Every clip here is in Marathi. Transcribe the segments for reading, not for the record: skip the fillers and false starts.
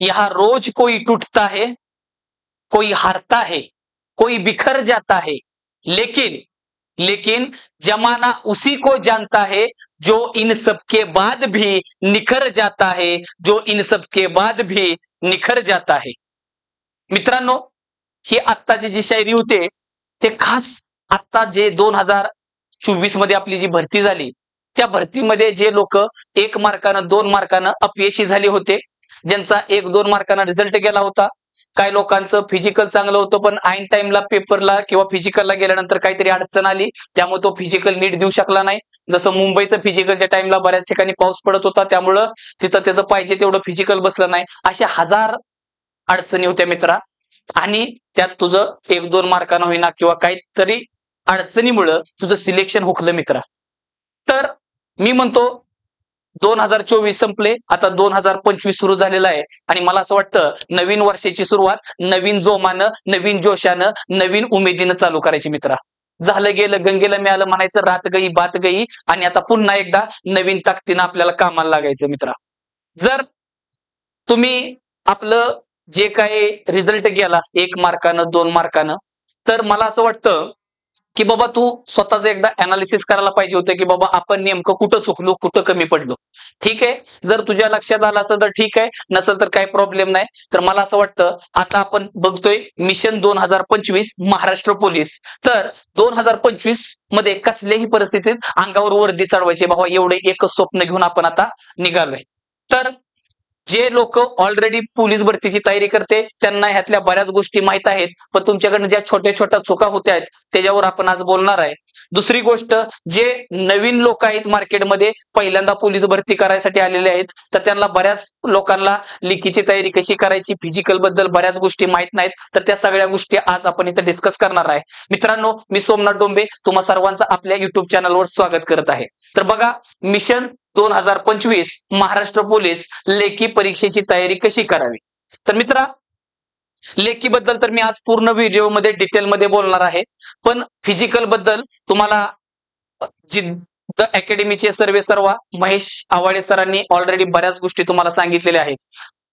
यहाँ रोज कोई टूटता है, कोई हारता है, कोई बिखर जाता है, लेकिन लेकिन जमाना उसी को जानता है जो इन सब के बाद भी निखर जाता है, जो इन सब के बाद भी निखर जाता है. मित्रांनो, ही आत्ताची जी शायरी होते ते खास आत्ता जे 2024 मध्ये आपली जी भरती झाली त्या भरतीमध्ये जे लोक 1 मार्कानं 2 मार्कानं अपयशी झाले होते, ज्यांचा 1-2 मार्कानं रिझल्ट गेला होता, काही लोकांचं फिजिकल चांगलं होतं पण ऐन टाइमला पेपरला किंवा फिजिकलला गेल्यानंतर काहीतरी अडचण आली, त्यामुळे तो फिजिकल नीट देऊ शकला नाही. जसं मुंबईचं फिजिकलच्या टाइमला बऱ्याच ठिकाणी पाऊस पडत होता, त्यामुळं तिथं त्याचं पाहिजे तेवढं फिजिकल बसलं नाही. अशा हजार अडचणी होत्या मित्रा. आणि त्यात तुझं 1-2 मार्कानं होईना किंवा काहीतरी अडचणीमुळं तुझं सिलेक्शन हुकलं मित्रा. तर मी म्हणतो 2024 संपले, आता 2025 सुरू झालेलं आहे आणि मला असं वाटतं नवीन वर्षाची सुरुवात नवीन जोमानं, नवीन जोशानं, नवीन उमेदीनं चालू करायची मित्रा. झालं गेलं गंगेला मिळालं म्हणायचं, रात गई बात गई, आणि आता पुन्हा एकदा नवीन ताकदीनं आपल्याला कामाला लागायचं मित्रा. जर तुम्ही आपलं जे काही रिझल्ट गेला 1 मार्कानं 2 मार्कानं, तर मला असं वाटतं की बाबा तू स्वतःच एकदा अनालिसिस करायला पाहिजे होतं की बाबा आपण नेमकं कुठं चुकलो, कुठं कमी पडलो. ठीक आहे, जर तुझ्या लक्षात आलं असेल तर ठीक आहे, नसेल तर काही प्रॉब्लेम नाही. तर मला असं वाटतं आता आपण बघतोय मिशन 2025 महाराष्ट्र पोलीस. तर 2025 मध्ये कसल्याही परिस्थितीत अंगावर वर्दी चढवायची बाबा, एवढे एकच स्वप्न घेऊन आपण आता निघालोय. तर जे लोक ऑलरेडी पोलीस भरतीची तयारी करते त्यांना ह्यातल्या बऱ्याच गोष्टी माहित आहेत, पण तुमच्याकडनं ज्या छोट्या छोट्या चुका होत्या आहेत त्याच्यावर आपण आज बोलणार आहे. दुसरी गोष्ट, जे नवीन लोक आहेत मार्केटमध्ये पहिल्यांदा पोलीस भरती करायसाठी आलेले आहेत, तर त्यांना बऱ्याच लोकांना लिखीची तयारी कशी करायची, फिजिकल बद्दल बऱ्याच गोष्टी माहित नाहीत, तर त्या सगळ्या गोष्टी आज आपण इथे डिस्कस करणार आहे. मित्रांनो, मी सोमनाथ डोंबे तुम्हा सर्वांचं आपल्या युट्यूब चॅनलवर स्वागत करत आहे. तर बघा, मिशन 2025 महाराष्ट्र पोलीस लेखी परीक्षेची तयारी कशी करावी. तर मित्रा, लेखी बद्दल तर मी आज पूर्ण व्हिडिओमध्ये डिटेलमध्ये बोलणार आहे, पण फिजिकल बद्दल तुम्हाला जिद्द अकॅडमीचे सर्वेसर्वा महेश आवाळे सरांनी ऑलरेडी बऱ्याच गोष्टी तुम्हाला सांगितलेल्या आहेत.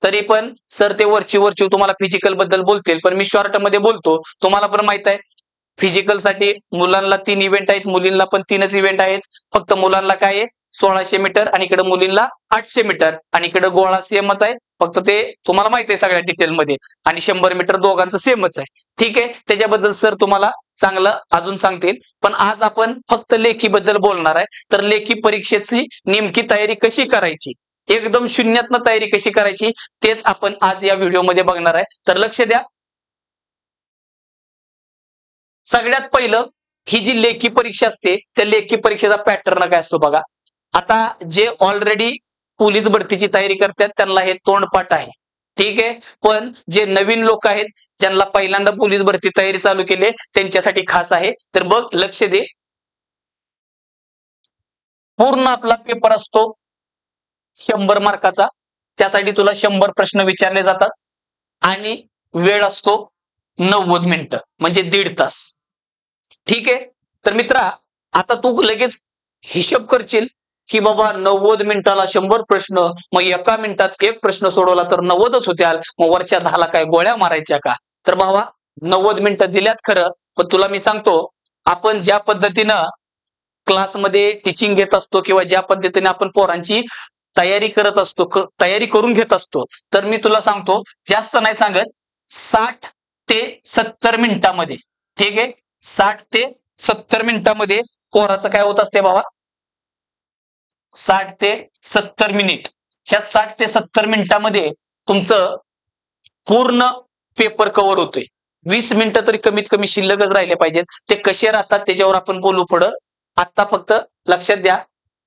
तरी पण सर ते वरची तुम्हाला फिजिकल बद्दल बोलतील, पण मी शॉर्ट मध्ये बोलतो. तुम्हाला पण माहित आहे फिजिकल साठी मुलांना 3 इव्हेंट आहेत, मुलींना पण 3च इव्हेंट आहेत. फक्त मुलांना काय आहे 1600 मीटर आणि इकडे मुलींना 800 मीटर आणि इकडे गोळा सेमच आहे, फक्त ते तुम्हाला माहित आहे सगळ्या डिटेलमध्ये. आणि 100 मीटर दोघांचं सेमच आहे. ठीक आहे, त्याच्याबद्दल सर तुम्हाला चांगलं अजून सांगतील. पण आज आपण फक्त लेखी बद्दल बोलणार आहे. तर लेखी परीक्षेची नेमकी तयारी कशी करायची, एकदम शून्यातनं तयारी कशी करायची, तेच आपण आज या व्हिडिओमध्ये बघणार आहे. तर लक्ष द्या. सगळ्यात पहिलं, ही जी लेखी परीक्षा असते त्या लेखी परीक्षेचा पॅटर्न काय असतो बघा. आता जे ऑलरेडी पोलीस भरतीची तयारी करतात त्यांना हे तोंडपाठ आहे. ठीक आहे, पण जे नवीन लोक आहेत ज्यांना पहिल्यांदा पोलीस भरती तयारी चालू केली त्यांच्यासाठी खास आहे. तर बघ, लक्ष दे. पूर्ण आपला पेपर असतो 100 मार्काचा. त्यासाठी तुला 100 प्रश्न विचारले जातात आणि वेळ असतो 90 मिनिटं, म्हणजे 1.5 तास. ठीक आहे, तर मित्रा, आता तू लगेच हिशोब करशील की बाबा 90 मिनिटाला 100 प्रश्न, मग एका मिनिटात 1 प्रश्न सोडवला तर 90च होत्याल, मग वरच्या 10ला काय गोळ्या मारायच्या का. तर बाबा 90 मिनिटं दिल्यात खरं, पण तुला मी सांगतो आपण ज्या पद्धतीनं क्लासमध्ये टीचिंग घेत असतो किंवा ज्या पद्धतीने आपण पोरांची तयारी करत असतो, तयारी करून घेत असतो, तर मी तुला सांगतो जास्त नाही सांगत, 60 ते 70 मिनिटामध्ये. ठीक आहे, 60 ते 70 मिनिटामध्ये पोराचं काय होत असते बाबा, 60 ते 70 मिनिट. ह्या 60 ते 70 मिनिटामध्ये तुमचं पूर्ण पेपर कव्हर होतोय. 20 मिनिटं तरी कमीत कमी शिल्लकच राहिले पाहिजेत. ते कसे राहतात त्याच्यावर आपण बोलू पुढं. आता फक्त लक्षात द्या,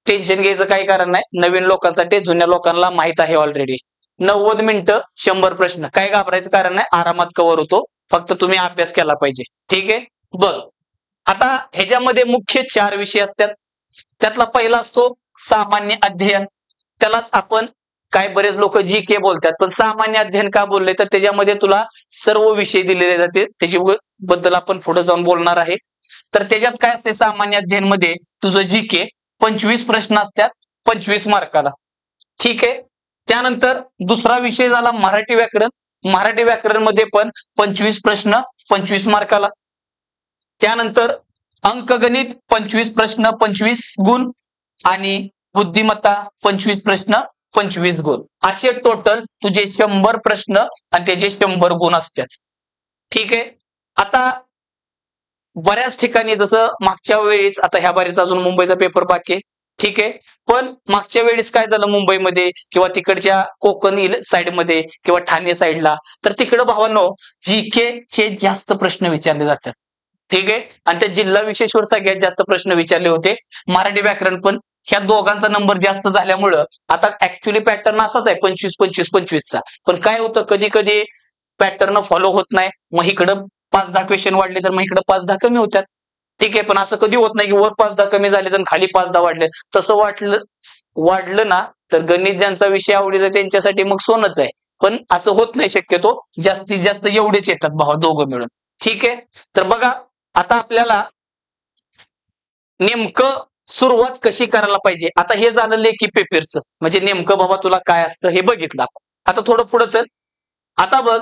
टेन्शन घ्यायचं काही कारण नाही. नवीन लोकांसाठी, जुन्या लोकांना माहित आहे ऑलरेडी. 90 मिनिटं 100 प्रश्न, काय घाबरायचं कारण नाही, आरामात कव्हर होतो. फक्त तुम्ही अभ्यास केला पाहिजे. ठीक आहे, बघ आता ह्याच्यामध्ये मुख्य 4 विषय असतात. त्यातला पहिला असतो सामान्य अध्ययन. त्यालाच आपण काय बरेच लोक जी.के बोलतात, पण सामान्य अध्ययन का बोलले तर त्याच्यामध्ये तुला सर्व विषय दिलेले जाते, त्याची बद्दल आपण पुढे जाऊन बोलणार आहे. तर त्याच्यात काय असते सामान्य अध्ययन मध्ये तुझं जी.के 25 प्रश्न असतात 25 मार्काला. ठीक आहे, त्यानंतर दुसरा विषय झाला मराठी व्याकरण. मराठी व्याकरण मध्ये पण 25 प्रश्न 25 मार्काला. त्यानंतर अंकगणित 25 प्रश्न 25 गुण आणि बुद्धिमत्ता 25 प्रश्न 25 गुण. असे टोटल तुझे 100 प्रश्न आणि त्याचे 100 गुण असतात. ठीक आहे. आता बऱ्याच ठिकाणी जसं मागच्या वेळेस, आता ह्या बारीचा अजून मुंबईचा पेपर बाकी आहे. ठीक आहे. पण मागच्या वेळेस काय झालं मुंबईमध्ये किंवा तिकडच्या कोकण साईडमध्ये किंवा ठाणे साईडला, तर तिकडं भावांनो जीके चे जास्त प्रश्न विचारले जातात. ठीक आहे. आणि त्या जिल्हा विशेषवर सगळ्यात जास्त प्रश्न विचारले होते. मराठी व्याकरण पण ह्या दोघांचा नंबर जास्त झाल्यामुळं आता ऍक्च्युली पॅटर्न असाच आहे 25-25-25 चा. पण काय होतं कधी कधी पॅटर्न फॉलो होत नाही. मग इकडं 5-10 क्वेश्चन वाढले तर मग इकडे 5-10 कमी होतात. ठीक आहे. पण असं कधी होत नाही की वर 5-10 कमी झाले तर खाली 5-10 वाढले. तसं वाढलं ना तर गणित ज्यांचा विषय आवडीचा त्यांच्यासाठी मग सोनच आहे. पण असं होत नाही शक्यतो. जास्तीत जास्त एवढेच येतात भावा दोघं मिळून. ठीक आहे. तर बघा आता आपल्याला नेमकं सुरुवात कशी करायला पाहिजे. आता हे झालं लेखी पेपरचं, म्हणजे नेमकं बाबा तुला काय असतं हे बघितलं. आता थोडं पुढे चल. आता बघ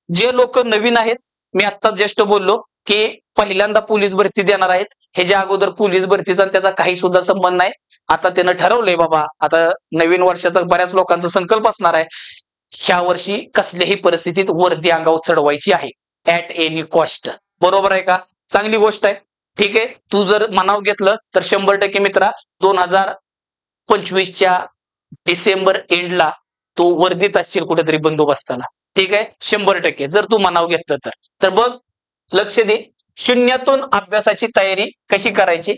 जे लोक नवीन आहेत, मी आता जस्ट बोललो की पहिल्यांदा पोलीस भरती देणार आहेत. ह्याच्या अगोदर पोलीस भरतीचा त्याचा काही सुद्धा संबंध नाही. आता त्यानं ठरवलंय बाबा आता नवीन वर्षाचा बऱ्याच लोकांचा संकल्प असणार आहे, ह्या वर्षी कसल्याही परिस्थितीत वर्दी अंगावर चढवायची आहे ऍट एनी कॉस्ट. बरोबर आहे का? चांगली गोष्ट आहे. ठीक आहे. तू जर मनाव घेतलं तर 100% मित्रा 2025च्या डिसेंबर एंडला तू वर्दीत असशील कुठेतरी बंदोबस्ताला. ठीक आहे. 100% जर तू मनाव घेतलं तर बघ लक्ष दे. शून्यातून अभ्यासाची तयारी कशी करायची,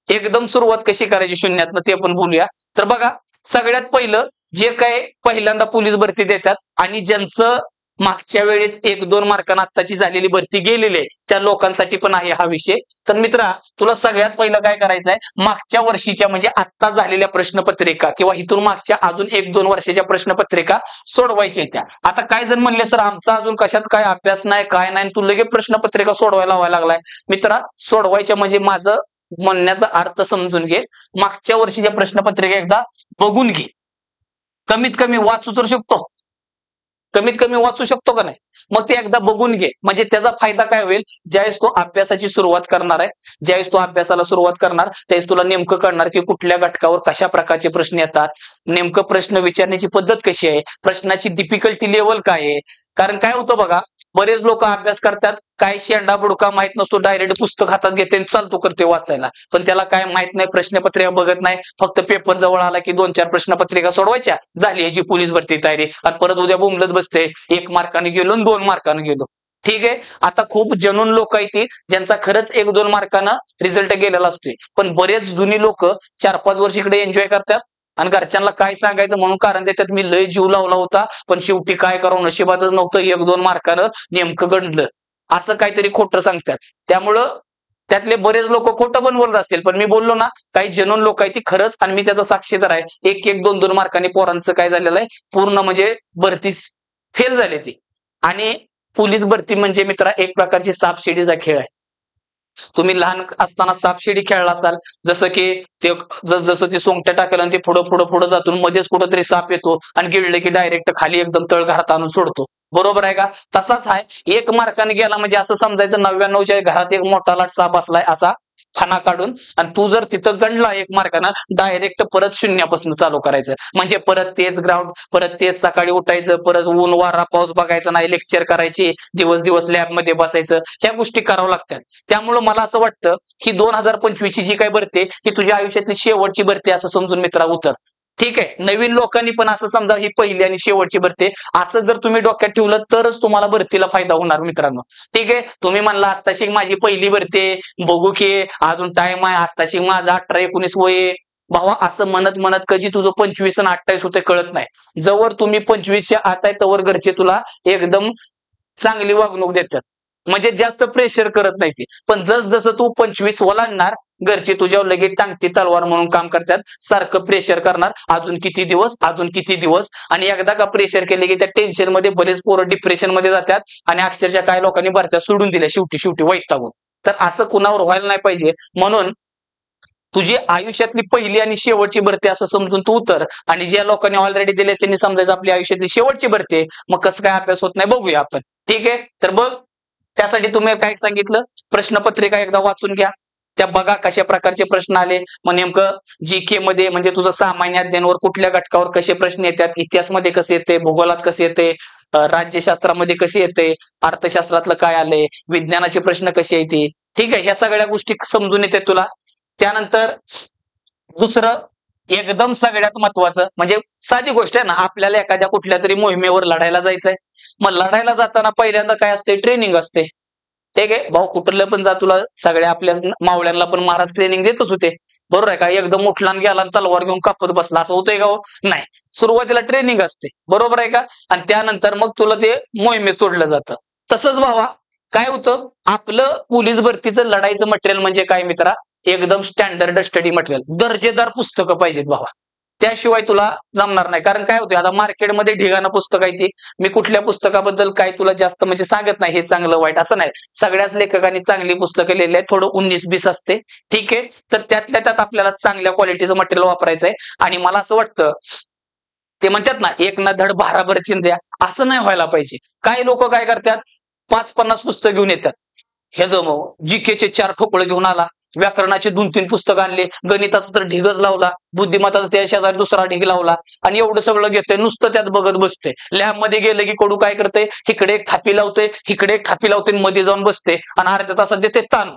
एकदम सुरुवात कशी करायची शून्यातनं ते पण बोलूया. तर बघा सगळ्यात पहिलं जे काय पहिल्यांदा पोलीस भरती देतात आणि ज्यांचं मागच्या वेळेस 1-2 मार्कांना आत्ताची झालेली भरती गेलेली आहे त्या लोकांसाठी पण आहे हा विषय. तर मित्रा तुला सगळ्यात पहिलं काय करायचं आहे, मागच्या वर्षीच्या म्हणजे आत्ता झालेल्या प्रश्नपत्रिका किंवा इथून मागच्या अजून 1-2 वर्षाच्या प्रश्नपत्रिका सोडवायच्या त्या. आता काय जण म्हणले सर आमचा अजून कशात काय अभ्यास नाही काय नाही, तू लगेच प्रश्नपत्रिका सोडवायला व्हायला लागलाय. मित्रा सोडवायच्या म्हणजे माझं म्हणण्याचा अर्थ समजून घे. मागच्या वर्षीच्या प्रश्नपत्रिका एकदा बघून घे. कमीत कमी वाचू तर शकतो, कमीत कमी वाचू शकतो का नाही. मग ते एकदा बघून घे. म्हणजे त्याचा फायदा काय होईल, ज्यावेळेस तो अभ्यासाची सुरुवात करणार आहे, ज्यावेळेस तो अभ्यासाला सुरुवात करणार त्यावेळेस तुला नेमकं कळणार की कुठल्या घटकावर कशा प्रकारचे प्रश्न येतात, नेमकं प्रश्न विचारण्याची पद्धत कशी आहे, प्रश्नाची डिफिकल्टी लेवल काय आहे. कारण काय होतं बघा बरेच लोक अभ्यास करतात, काय शेंडा बुडका माहित नसतो, डायरेक्ट पुस्तक हातात घेते चालतो करते वाचायला. पण त्याला काय माहित नाही, प्रश्नपत्रिका बघत नाही, फक्त पेपर जवळ आला की 2-4 प्रश्नपत्रिका सोडवायच्या, झाली याची पोलीस भरती तयारी. आणि परत उद्या बोंबलत बसते 1 मार्काने गेलो आणि 2 मार्काने गेलो. ठीक आहे. आता खूप जनून लोक आहेत ती ज्यांचा खरंच 1-2 मार्कानं रिझल्ट गेलेला असतोय. पण बरेच जुनी लोक 4-5 वर्ष इकडे एन्जॉय करतात आणि घरच्यांना काय सांगायचं म्हणून कारण देतात मी लय जीव लावला होता पण शेवटी काय करावं नशिबातच नव्हतं, 1-2 मार्कानं नेमकं गणलं, असं काहीतरी खोटं सांगतात. त्यामुळं त्यातले बरेच लोक खोटं पण बोलत असतील. पण मी बोललो ना काही जनून लोक आहेत ती खरंच, आणि मी त्याचा साक्षीदार आहे. 1-1, 2-2 मार्कांनी पोरांचं काय झालेलं आहे पूर्ण म्हणजे भरती फेल झाली ती. आणि पोलीस भरती म्हणजे मित्रा एक प्रकारची सापशिडीचा खेळ आहे. तुम्ही लहान असताना सापशिडी खेळला असाल, जसं की ते जसं ते सोंगट्या टाकलं आणि ते पुढं जातून मध्येच कुठंतरी साप येतो आणि गिळले की डायरेक्ट खाली एकदम तळघरात आणून सोडतो. बरोबर आहे का? तसाच आहे. 1 मार्काने गेला म्हणजे असं समजायचं 99च्या घरात एक मोठा लाट साप असलाय असा फणा काढून, आणि तू जर तिथं गणला 1 मार्कानं डायरेक्ट परत शून्यापासून चालू करायचं. म्हणजे परत तेच ग्राउंड, परत तेच सकाळी उठायचं, परत ऊन वारा पाऊस बघायचा नाही, लेक्चर करायची, दिवस लॅबमध्ये बसायचं, ह्या गोष्टी कराव्या लागतात. त्यामुळे मला असं वाटतं की 2025ची जी काही भरती ती तुझ्या आयुष्यातली शेवटची भरती असं समजून मित्रा उतर. ठीक आहे. नवीन लोकांनी पण असं समजा ही पहिली आणि शेवटची भरती असं जर तुम्ही डोक्यात ठेवलं तरच तुम्हाला भरतीला फायदा होणार मित्रांनो. ठीक आहे. तुम्ही म्हणला आत्ताशी माझी पहिली भरती बघू की अजून टाइम आहे, आत्ताशी माझं 18-19 वय भावा, असं म्हणत कधी तुझं 25 आणि 28 होते कळत नाही. जवळ तुम्ही 25च्या आत आहे तवर घरचे तुला एकदम चांगली वागणूक देतात, म्हणजे जास्त प्रेशर करत नाही ते. पण जसं तू 25 ओलांडणार घरचे तुझ्यावर लगेच टांगती तलवार म्हणून काम करतात, सारखं प्रेशर करणार, अजून किती दिवस. आणि एकदा का प्रेशर केले की त्या टेन्शन मध्ये बरेच पोरं डिप्रेशन मध्ये जातात आणि अक्षरशः काही लोकांनी भरत्या सोडून दिल्या शेवटी वैतागून. तर असं कुणावर व्हायला नाही पाहिजे. म्हणून तुझी आयुष्यातली पहिली आणि शेवटची भरती असं समजून तू उतर, आणि ज्या लोकांनी ऑलरेडी दिले त्यांनी समजायचं आपली आयुष्यातली शेवटची भरती आहे, मग कसं काय अभ्यास होत नाही बघूया आपण. ठीक आहे, तर बघ त्यासाठी तुम्ही काय सांगितलं, प्रश्नपत्रिका एकदा वाचून घ्या, त्या बघा कशा प्रकारचे प्रश्न आले. मग नेमकं जीके मध्ये म्हणजे तुझं सामान्य अध्ययनावर कुठल्या घटकावर कसे प्रश्न येतात, इतिहासमध्ये कसे येते, भूगोलात कसे येते, राज्यशास्त्रामध्ये कसे येते, अर्थशास्त्रातलं काय आलंय, विज्ञानाचे प्रश्न कसे येते. ठीक आहे, ह्या सगळ्या गोष्टी समजून येतात तुला. त्यानंतर दुसरं एकदम सगळ्यात महत्वाचं म्हणजे साधी गोष्ट आहे ना, आपल्याला एखाद्या कुठल्या तरी मोहिमेवर लढायला जायचंय. मग लढायला जाताना पहिल्यांदा काय असते, ट्रेनिंग असते. ठीक आहे भाऊ, कुठलं पण जा, तुला सगळ्या आपल्या मावळ्यांना पण महाराज ट्रेनिंग देतच होते, बरोबर आहे का. एकदम उठला गेला तलवार घेऊन कापत बसला असं होतंय का हो? नाही, सुरुवातीला ट्रेनिंग असते, बरोबर आहे का. आणि त्यानंतर मग तुला ते मोहिमेत सोडलं जातं. तसंच भावा काय होतं, आपलं पोलीस भरतीचं लढाईचं मटेरियल म्हणजे काय मित्रा, एकदम स्टँडर्ड स्टडी मटेरियल, दर्जेदार पुस्तकं पाहिजेत भावा. त्याशिवाय तुला जमणार नाही. कारण काय होतं, आता मार्केटमध्ये ढिगाणं पुस्तक आहे ती. मी कुठल्या पुस्तकाबद्दल काय तुला जास्त म्हणजे सांगत नाही हे चांगलं वाईट असं नाही, सगळ्याच लेखकांनी चांगली पुस्तकं लिहिली आहेत. थोडं 19-20 असते, ठीक आहे. तर त्यातल्या त्यात आपल्याला चांगल्या क्वालिटीचं मटेरियल वापरायचं आहे. आणि मला असं वाटतं, ते म्हणतात ना, एक ना धड भाराभर चिंध्या, असं नाही व्हायला पाहिजे. काही लोक काय करतात, 5-50 पुस्तक घेऊन येतात. हे जमव जीकेचे 4 ठोकळे घेऊन आला, व्याकरणाचे 2-3 पुस्तक आणले, गणिताचा तर ढिगच लावला, बुद्धिमत्ताचा त्या शेजारी दुसरा ढिग लावला, आणि एवढं सगळं घेतंय, नुसतं त्यात बघत बसते. लॅब मध्ये गेलं की कडू काय करते, इकडे एक थापी लावते, इकडे एक थापी लावते, मध्ये जाऊन बसते आणि अर्ध्या तासात देते ताण.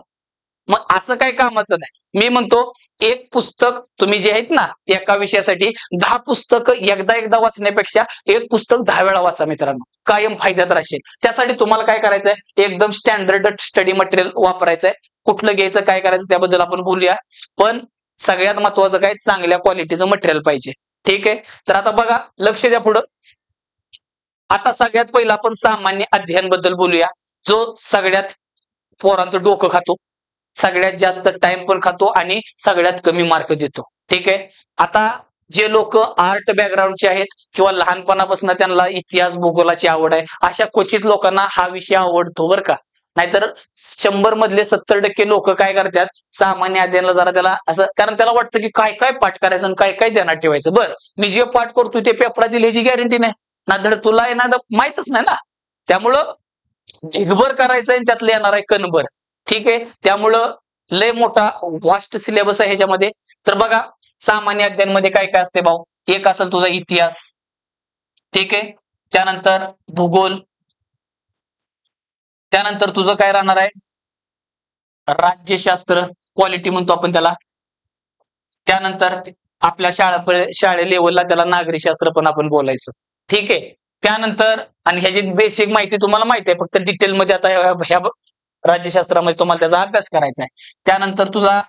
मग असं काही कामाचं नाही. मी म्हणतो एक पुस्तक तुम्ही जे आहेत ना, एका विषयासाठी 10 पुस्तकं एकदा वाचण्यापेक्षा एक पुस्तक 10 वेळा वाचा मित्रांनो, कायम फायद्यात राहशील. त्यासाठी तुम्हाला काय करायचंय, एकदम स्टँडर्ड स्टडी मटेरियल वापरायचंय. कुठलं घ्यायचं, काय करायचं त्याबद्दल आपण बोलूया. पण सगळ्यात महत्वाचं काय, चांगल्या क्वालिटीचं मटेरियल पाहिजे. ठीक आहे, तर आता बघा, लक्ष द्या पुढं. आता सगळ्यात पहिलं आपण सामान्य अध्ययन बद्दल बोलूया, जो सगळ्यात पोरांचं डोकं खातो, सगळ्यात जास्त टाइम पण खातो आणि सगळ्यात कमी मार्क देतो. ठीक आहे, आता जे लोक आर्ट बॅकग्राऊंडचे आहेत किंवा लहानपणापासून त्यांना इतिहास भूगोलाची आवड आहे, अशा क्वचित लोकांना हा विषय आवडतो बरं का. नाहीतर 100 मधले 70% लोक काय करतात, सामान्य अध्ययनाला जरा त्याला असं, कारण त्याला वाटतं की काय काय पाठ करायचं आणि काय काय ध्यानात ठेवायचं. बरं, मी जे पाठ करतोय ते पेपरात दिली ह्याची गॅरंटी नाही ना, धड तुला आहे ना माहितच नाही ना. त्यामुळं ढिगभर करायचं आणि त्यातलं येणार आहे कणभर. ठीक आहे, त्यामुळं लय मोठा वास्ट सिलेबस आहे ह्याच्यामध्ये. तर बघा, सामान्य अध्ययन मध्ये काय काय असते भाऊ, एक असेल तुझा इतिहास, ठीक आहे. त्यानंतर भूगोल, त्यानंतर तुझं काय राहणार आहे, राज्यशास्त्र, क्वालिटी म्हणतो आपण त्याला. त्यानंतर आपल्या शाळे लेवलला त्याला नागरी शास्त्र पण आपण बोलायचं. ठीक आहे, त्यानंतर आणि ह्याची बेसिक माहिती तुम्हाला माहिती आहे, फक्त डिटेलमध्ये आता ह्या राज्यशास्त्रामध्ये तुम्हाला त्याचा अभ्यास करायचा आहे. त्यानंतर तुझा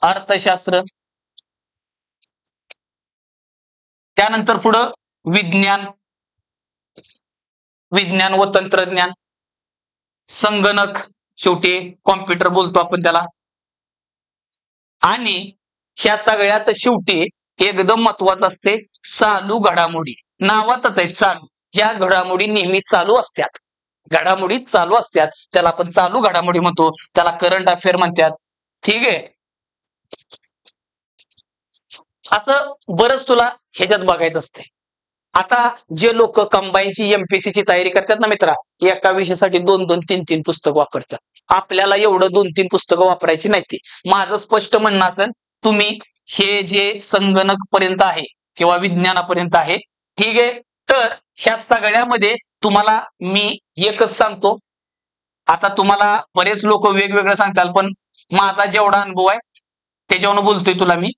अर्थशास्त्र, त्यानंतर पुढं विज्ञान व तंत्रज्ञान, संगणक, शेवटी कॉम्प्युटर बोलतो आपण त्याला. आणि ह्या सगळ्यात शेवटी एकदम महत्वाचं असते चालू घडामोडी. नावातच आहे चालू, ज्या घडामोडी नेहमी चालू असतात, घडामोडी चालू असतात त्याला आपण चालू घडामोडी म्हणतो, त्याला करंट अफेअर म्हणतात. ठीक आहे, असं बरंच तुला ह्याच्यात बघायचं असते. आता जे लोक कंबाईनची एमपीएससी ची तयारी करतात ना मित्रा, एका विषयासाठी 2-2, 3-3 पुस्तक वापरतात. आपल्याला एवढं 2-3 पुस्तकं वापरायची नाही. ती माझं स्पष्ट म्हणणं असेल, तुम्ही हे जे संगणक पर्यंत आहे किंवा विज्ञानापर्यंत आहे, ठीक आहे, तर ह्या सगळ्यामध्ये तुम्हाला मी एकच सांगतो. आता तुम्हाला बरेच लोक वेगवेगळं सांगताल, पण माझा जेवढा अनुभव आहे त्याच्यावरून बोलतोय तुला मी.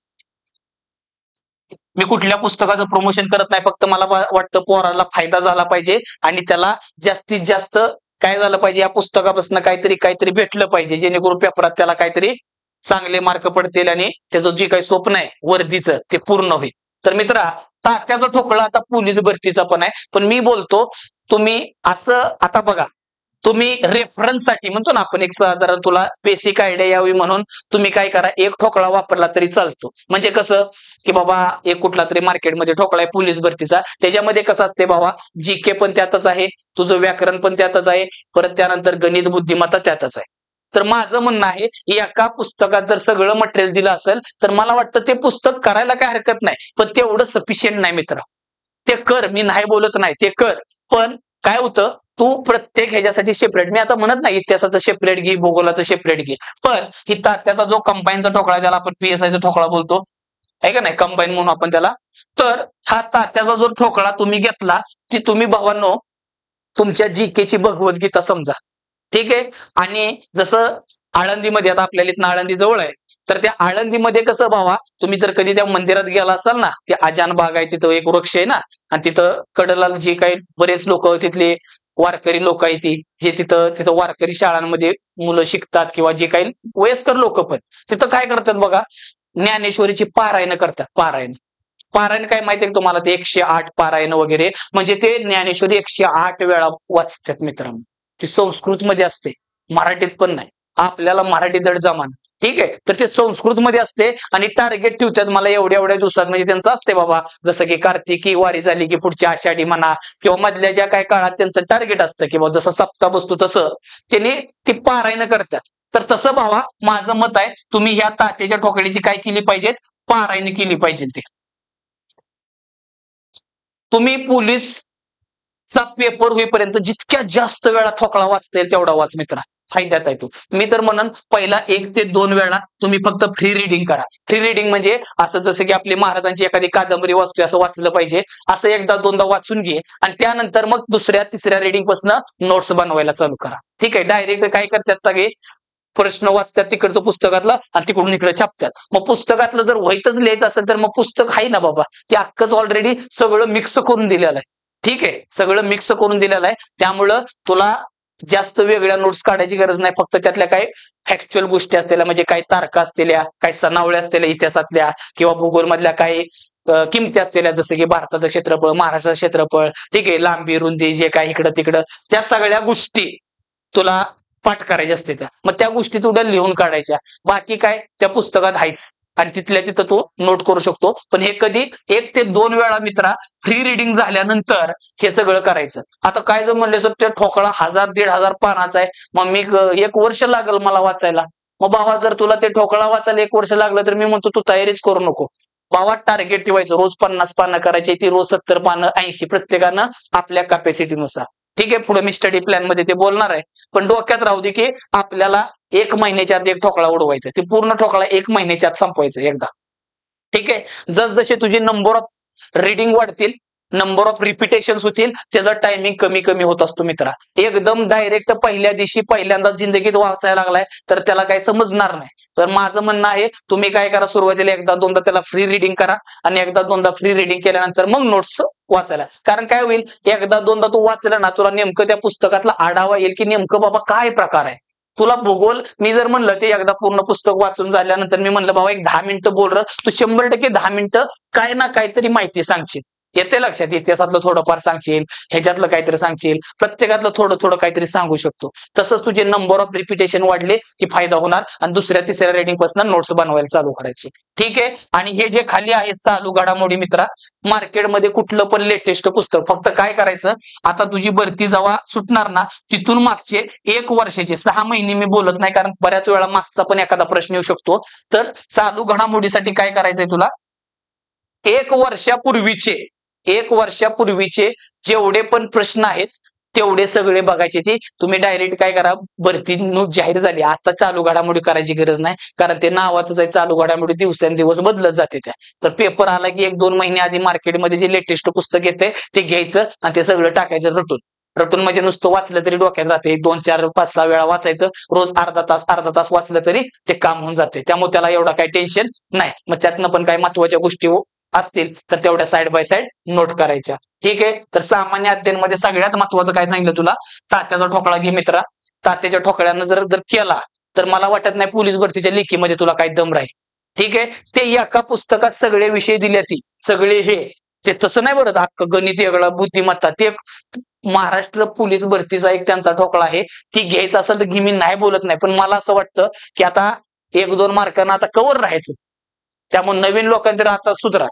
मी कुठल्या पुस्तकाचं प्रमोशन करत नाही, फक्त मला वाटतं पोराला फायदा झाला पाहिजे आणि त्याला जास्तीत जास्त काय झालं पाहिजे, या पुस्तकापासून काहीतरी भेटलं पाहिजे, जेणेकरून पेपरात त्याला काहीतरी चांगले मार्क पडतील आणि त्याचं जे काही स्वप्न आहे वर्दीचं ते पूर्ण होईल. तर मित्रा, तात्याचा ठोकळा आता पोलीस भरतीचा पण आहे, पण मी बोलतो तुम्ही असं, आता बघा, तुम्ही रेफरन्ससाठी म्हणतो ना आपण, एक साधारण तुला बेसिक आयडिया यावी म्हणून तुम्ही काय करा, एक ठोकळा वापरला तरी चालतो. म्हणजे कसं की बाबा, एक कुठला तरी मार्केटमध्ये ठोकळा आहे पोलीस भरतीचा, त्याच्यामध्ये कसं असते बाबा, जीके पण त्यातच आहे, तुझं व्याकरण पण त्यातच आहे, परत त्यानंतर गणित बुद्धिमत्ता त्यातच आहे. तर माझं म्हणणं आहे एका पुस्तकात जर सगळं मटेरियल दिलं असेल तर मला वाटतं ते पुस्तक करायला काय हरकत नाही, पण तेवढं सफिशियंट नाही मित्र. ते कर, मी नाही बोलत नाही, ते कर, पण काय होतं तू प्रत्येक ह्याच्यासाठी सेपरेट, मी आता म्हणत नाही इतिहासाचं सेपरेट घे, भूगोलाचं सेपरेट घे, पण ही त्याचा जो कंबाईनचा ठोकळा त्याला आपण PSI चा ठोकळा बोलतो आहे का नाही, कंबाईन म्हणून आपण त्याला. तर हा तात्याचा जो ठोकळा तुम्ही घेतला ती तुम्ही भावांनो तुमच्या GK ची भगवद्गीता समजा, ठीक आहे. आणि जसं आळंदीमध्ये, आता आपल्याला इथं आळंदी जवळ आहे, तर त्या आळंदीमध्ये कसं भावा तुम्ही जर कधी त्या मंदिरात गेला असाल ना, ते आजान बाग आहे, तिथं एक वृक्ष आहे ना, आणि तिथं कडला जे काही बरेच लोक तिथले वारकरी लोक आहेत ती जे तिथं वारकरी शाळांमध्ये मुलं शिकतात किंवा जे काही वयस्कर लोक पण तिथं काय करतात बघा, ज्ञानेश्वरीची पारायण करतात. पारायण काय माहितीये का तुम्हाला, ते 108 पारायण वगैरे, म्हणजे ते ज्ञानेश्वरी 108 वेळा वाचतात मित्रांनो. ती संस्कृत मध्ये असते, मराठीत पण नाही. आपल्याला मराठी धड जमान, ठीक आहे. तर ते संस्कृत मध्ये असते आणि टार्गेट ठेवतात मला एवढ्या एवढ्या दिवसात, म्हणजे त्यांचं असते बाबा, जसं की कार्तिकी वारी झाली की पुढच्या आषाढी म्हणा किंवा मधल्या ज्या काही काळात त्यांचं टार्गेट असतं किंवा जसं सप्ताह बसतो तसं त्यांनी ती पारायण करतात. तर तसं भावा माझं मत आहे, तुम्ही ह्या तात्याच्या ठोकळ्याची काय केली पाहिजेत, पारायण केली पाहिजे. ते तुम्ही पोलीसचा पेपर होईपर्यंत जितक्या जास्त वेळा ठोकळा वाचता येईल तेवढा वाच मित्रा, फायद्यात आहे तो. मी तर म्हणन पहिला 1 ते 2 वेळा तुम्ही फक्त फ्री रिडिंग करा. फ्री रिडिंग म्हणजे असं जसं की आपली महाराजांची एखादी कादंबरी वाचतोय असं वाचलं पाहिजे, असं एकदा दोनदा वाचून घे आणि त्यानंतर मग दुसऱ्या तिसऱ्या रिडिंग पासून नोट्स बनवायला चालू करा. ठीक आहे. डायरेक्ट काय करतात सगळे प्रश्न वाचतात तिकडचं पुस्तकातला आणि तिकडून इकडे छापतात. मग पुस्तकातलं जर वहीतच लिहायचं असेल तर मग पुस्तक आहे ना बाबा, ते अख्खच ऑलरेडी सगळं मिक्स करून दिलेलं आहे. ठीक आहे, सगळं मिक्स करून दिलेलं आहे. त्यामुळं तुला जास्त वेगळ्या नोट्स काढायची गरज नाही. फक्त त्यातल्या काही फॅक्च्युअल गोष्टी असलेल्या, म्हणजे काही तारखा असलेल्या, काही सनावळ्या असलेल्या इतिहासातल्या किंवा भूगोल मधल्या काही किमती असलेल्या, जसं की भारताचं क्षेत्रफळ, महाराष्ट्राचं क्षेत्रफळ, ठीक आहे, लांबी रुंदी जे काही इकडं तिकडं, त्या सगळ्या गोष्टी तुला पाठ करायच्या असते. मग त्या गोष्टी तुला लिहून काढायच्या. बाकी काय त्या पुस्तकात आहेच आणि तिथल्या तिथं तू नोट करू शकतो. पण हे कधी 1 ते 2 वेळा मित्रा फ्री रिडिंग झाल्यानंतर हे सगळं करायचं. आता काय जर म्हणले सर त्या ठोकळा 1000-1500 पानाचा आहे, मग मी 1 वर्ष लागल मला वाचायला. मग बाबा जर तुला ते ठोकळा वाचायला 1 वर्ष लागलं तर मी म्हणतो तू तयारीच करू नको. बाबा टार्गेट ठेवायचं, रोज 50 पानं करायची, ती रोज 70 पानं, 80, प्रत्येकानं आपल्या कॅपॅसिटीनुसार. ठीक आहे. पुढे मी स्टडी प्लॅन मध्ये ते बोलणार आहे, पण डोक्यात राहू दे की आपल्याला 1 महिन्याच्या आत 1 ठोकळा उडवायचा. ते पूर्ण ठोकळा 1 महिन्याच्या आत संपवायचं एकदा. ठीक आहे. जसजसे तुझे नंबर ऑफ रिडिंग वाढतील, नंबर ऑफ रिपिटेशन्स होतील, त्याचा टायमिंग कमी कमी होत असतो मित्रा. एकदम डायरेक्ट पहिल्या दिवशी पहिल्यांदाच जिंदगीत वाचायला लागलाय तर त्याला काही समजणार नाही. तर माझं म्हणणं आहे तुम्ही काय करा, सुरुवातीला 1दा-2दा त्याला फ्री रिडिंग करा आणि 1दा-2दा फ्री रिडिंग केल्यानंतर मग नोट्स वाचायला. कारण काय होईल, 1दा-2दा तू वाचलं ना, तुला नेमकं त्या पुस्तकातला आढावा येईल की नेमकं बाबा काय प्रकार आहे. तुला भूगोल मी जर म्हणलं ते एकदा पूर्ण पुस्तक वाचून झाल्यानंतर मी म्हणलं बाबा 10 मिनिटं बोल रं, तू 100% 10 मिनिटं काय ना काहीतरी माहिती सांगशील. येते लक्षात, इतिहासातलं थोडंफार सांगशील, ह्याच्यातलं काहीतरी सांगशील, प्रत्येकातलं थोडं थोडं काहीतरी सांगू शकतो. तसंच तुझे नंबर ऑफ रिपिटेशन वाढले की फायदा होणार आणि दुसऱ्या-तिसऱ्या रेडिंग पासून नोट्स बनवायला चालू करायची. ठीक आहे. आणि हे जे खाली आहे चालू घडामोडी मित्रा, मार्केटमध्ये कुठलं पण लेटेस्ट पुस्तक, फक्त काय करायचं, आता तुझी भरती जेव्हा सुटणार ना, तिथून मागचे 1 वर्षाचे 6 महिने मी बोलत नाही, कारण बऱ्याच वेळा मागचा पण एखादा प्रश्न येऊ शकतो. तर चालू घडामोडीसाठी काय करायचंय तुला, 1 वर्षापूर्वीचे जेवढे पण प्रश्न आहेत तेवढे सगळे बघायचे. ते तुम्ही डायरेक्ट काय करा, भरती जाहीर झाली आता चालू घडामोडी करायची गरज नाही, कारण ते नावातच आहे चालू घडामोडी, दिवसेंदिवस बदलत जाते त्या. तर पेपर आला की 1-2 महिने आधी मार्केटमध्ये जे लेटेस्ट पुस्तक येते ते घ्यायचं आणि ते सगळं टाकायचं रटून म्हणजे नुसतं वाचलं तरी डोक्यात राहते. 2-4-5-6 वेळा वाचायचं, रोज अर्धा तास वाचलं तरी ते काम होऊन जाते. त्यामुळे त्याला एवढा काही टेन्शन नाही. मग त्यातनं पण काही महत्वाच्या गोष्टी असतील तर तेवढ्या साईड बाय साईड नोट करायच्या. ठीक आहे. तर सामान्य अध्ययनमध्ये सगळ्यात महत्वाचं काय सांगितलं तुला, तात्याचा ठोकळा घे मित्रा. तात्याच्या ठोकळ्यानं जर केला तर मला वाटत नाही पोलीस भरतीच्या लेखीमध्ये तुला काही दम राहील. ठीक आहे. ते एका पुस्तकात सगळे विषय दिले, ती सगळे हे ते तसं नाही बरं, अख्खं गणित वेगळं, बुद्धिमत्ता, ते महाराष्ट्र पोलीस भरतीचा एक त्यांचा ठोकळा आहे. ती घ्यायचं असेल तर घे, मी नाही बोलत नाही, पण मला असं वाटतं की आता 1-2 मार्कांना आता कवर राहायचं, त्यामुळे नवीन लोकांनी आता सुधरा.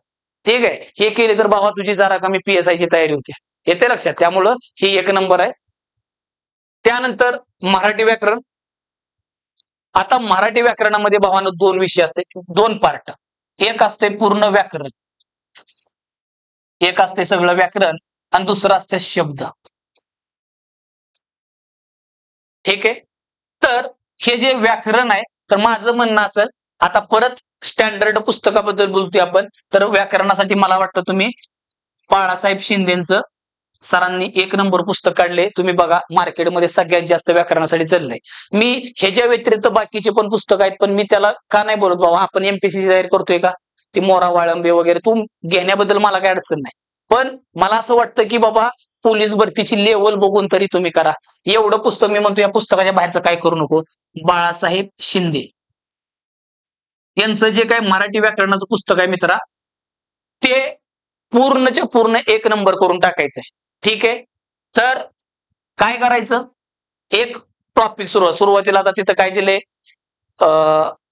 ठीक आहे. हे केले तर बाबा तुझी जरा कमी PSI ची तयारी होते. येते लक्षात. त्यामुळं ही 1 नंबर आहे. त्यानंतर मराठी व्याकरण, आता मराठी व्याकरणामध्ये भावानं दोन विषय असते, दोन पार्ट. एक असते पूर्ण व्याकरण, एक असते सगळं व्याकरण, आणि दुसरं असते शब्द. ठीक आहे. तर हे जे व्याकरण आहे, तर माझं म्हणणं असेल, आता परत स्टँडर्ड पुस्तकाबद्दल बोलतोय आपण, तर व्याकरणासाठी मला वाटतं तुम्ही बाळासाहेब शिंदेचं सरांनी 1 नंबर पुस्तक काढले, तुम्ही बघा मार्केटमध्ये सगळ्यात जास्त व्याकरणासाठी चाललंय. मी ह्याच्या व्यतिरिक्त बाकीचे पण पुस्तक आहेत, पण मी त्याला का नाही बोलत बाबा, आपण एमपीएससी तयारी करतोय का, ती मोरा वाळंबे वगैरे तू घेण्याबद्दल मला काही अडचण नाही. पण मला असं वाटतं की बाबा पोलीस भरतीची लेवल बघून तरी तुम्ही करा. एवढं पुस्तक मी म्हणतो, या पुस्तकाच्या बाहेरचं काय करू नको. बाळासाहेब शिंदे यांचं जे काय मराठी व्याकरणाचं पुस्तक आहे मित्रा, ते पूर्णच्या पूर्ण 1 नंबर करून टाकायचंय. ठीक आहे. तर काय करायचं, एक टॉपिक सुरुवातीला आता तिथं काय दिले,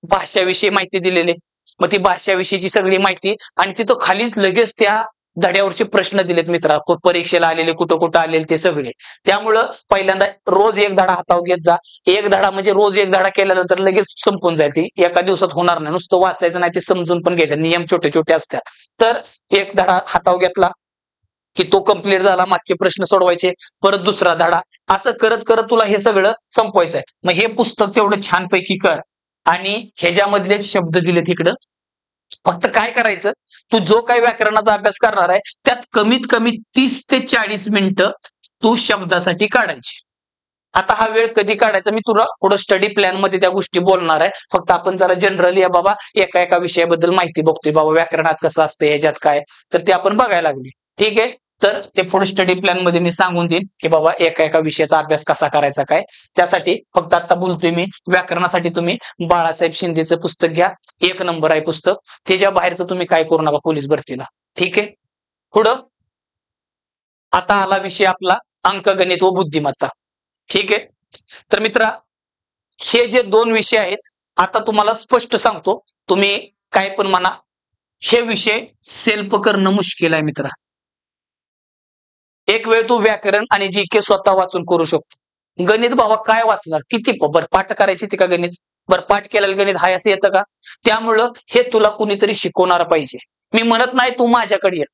भाषाविषयी माहिती दिलेली. मग ती भाषाविषयीची सगळी माहिती, आणि तिथं खालीच लगेच त्या धड्यावरचे प्रश्न दिलेत मित्रा, परीक्षेला आलेले, कुठं कुठं आलेले ते सगळे. त्यामुळं पहिल्यांदा रोज एक धडा हातावर घेत जा. एक धडा म्हणजे रोज एक धडा केल्यानंतर लगेच संपून जाईल, ती एका दिवसात होणार नाही. नुसतं वाचायचं नाही, ते समजून पण घ्यायचं, नियम छोटे छोटे असतात. तर एक धडा हातावर घेतला की तो कंप्लीट झाला, मागचे प्रश्न सोडवायचे, परत दुसरा धडा, असं करत करत तुला हे सगळं संपवायचंय. मग हे पुस्तक तेवढं छानपैकी कर, आणि ह्याच्यामधले शब्द दिले तिकडं. फक्त काय करायचं, तू जो काही व्याकरणाचा अभ्यास करणार आहे, त्यात कमीत कमी 30 ते 40 मिनिटं तू शब्दासाठी काढायची. आता हा वेळ कधी काढायचा, मी तुला पुढे स्टडी प्लॅन मध्ये त्या गोष्टी बोलणार आहे. फक्त आपण जरा जनरली बाबा एका एका विषयाबद्दल माहिती बघतोय, बाबा व्याकरणात कसं असतं, ह्याच्यात काय, तर ते आपण बघायला लागली. ठीक आहे. तर ते पुढे स्टडी प्लॅन मध्ये मी सांगून देईन की बाबा एका एका विषयाचा अभ्यास कसा करायचा काय. त्यासाठी फक्त आता बोलतोय मी, व्याकरणासाठी तुम्ही बाळासाहेब शिंदेचं पुस्तक घ्या, 1 नंबर आहे पुस्तक. त्याच्या बाहेरचं तुम्ही काय करू नका पोलीस भरतीला. ठीक आहे. पुढं आता आला विषय आपला अंकगणित व बुद्धिमत्ता. ठीक आहे. तर मित्रा, हे जे 2 विषय आहेत, आता तुम्हाला स्पष्ट सांगतो, तुम्ही काय पण म्हणा, हे विषय सेल्फ करणं मुश्किल आहे मित्रा. एक वेळ तू व्याकरण आणि जीके स्वतः वाचून करू शकतो. गणित बाबा काय वाचणार, किती बरं पाठ करायची ती का गणित, बरं पाठ केलेलं गणित हाय असं येतं का. त्यामुळं हे तुला कुणीतरी शिकवणार पाहिजे. मी म्हणत नाही तू माझ्याकडे ये.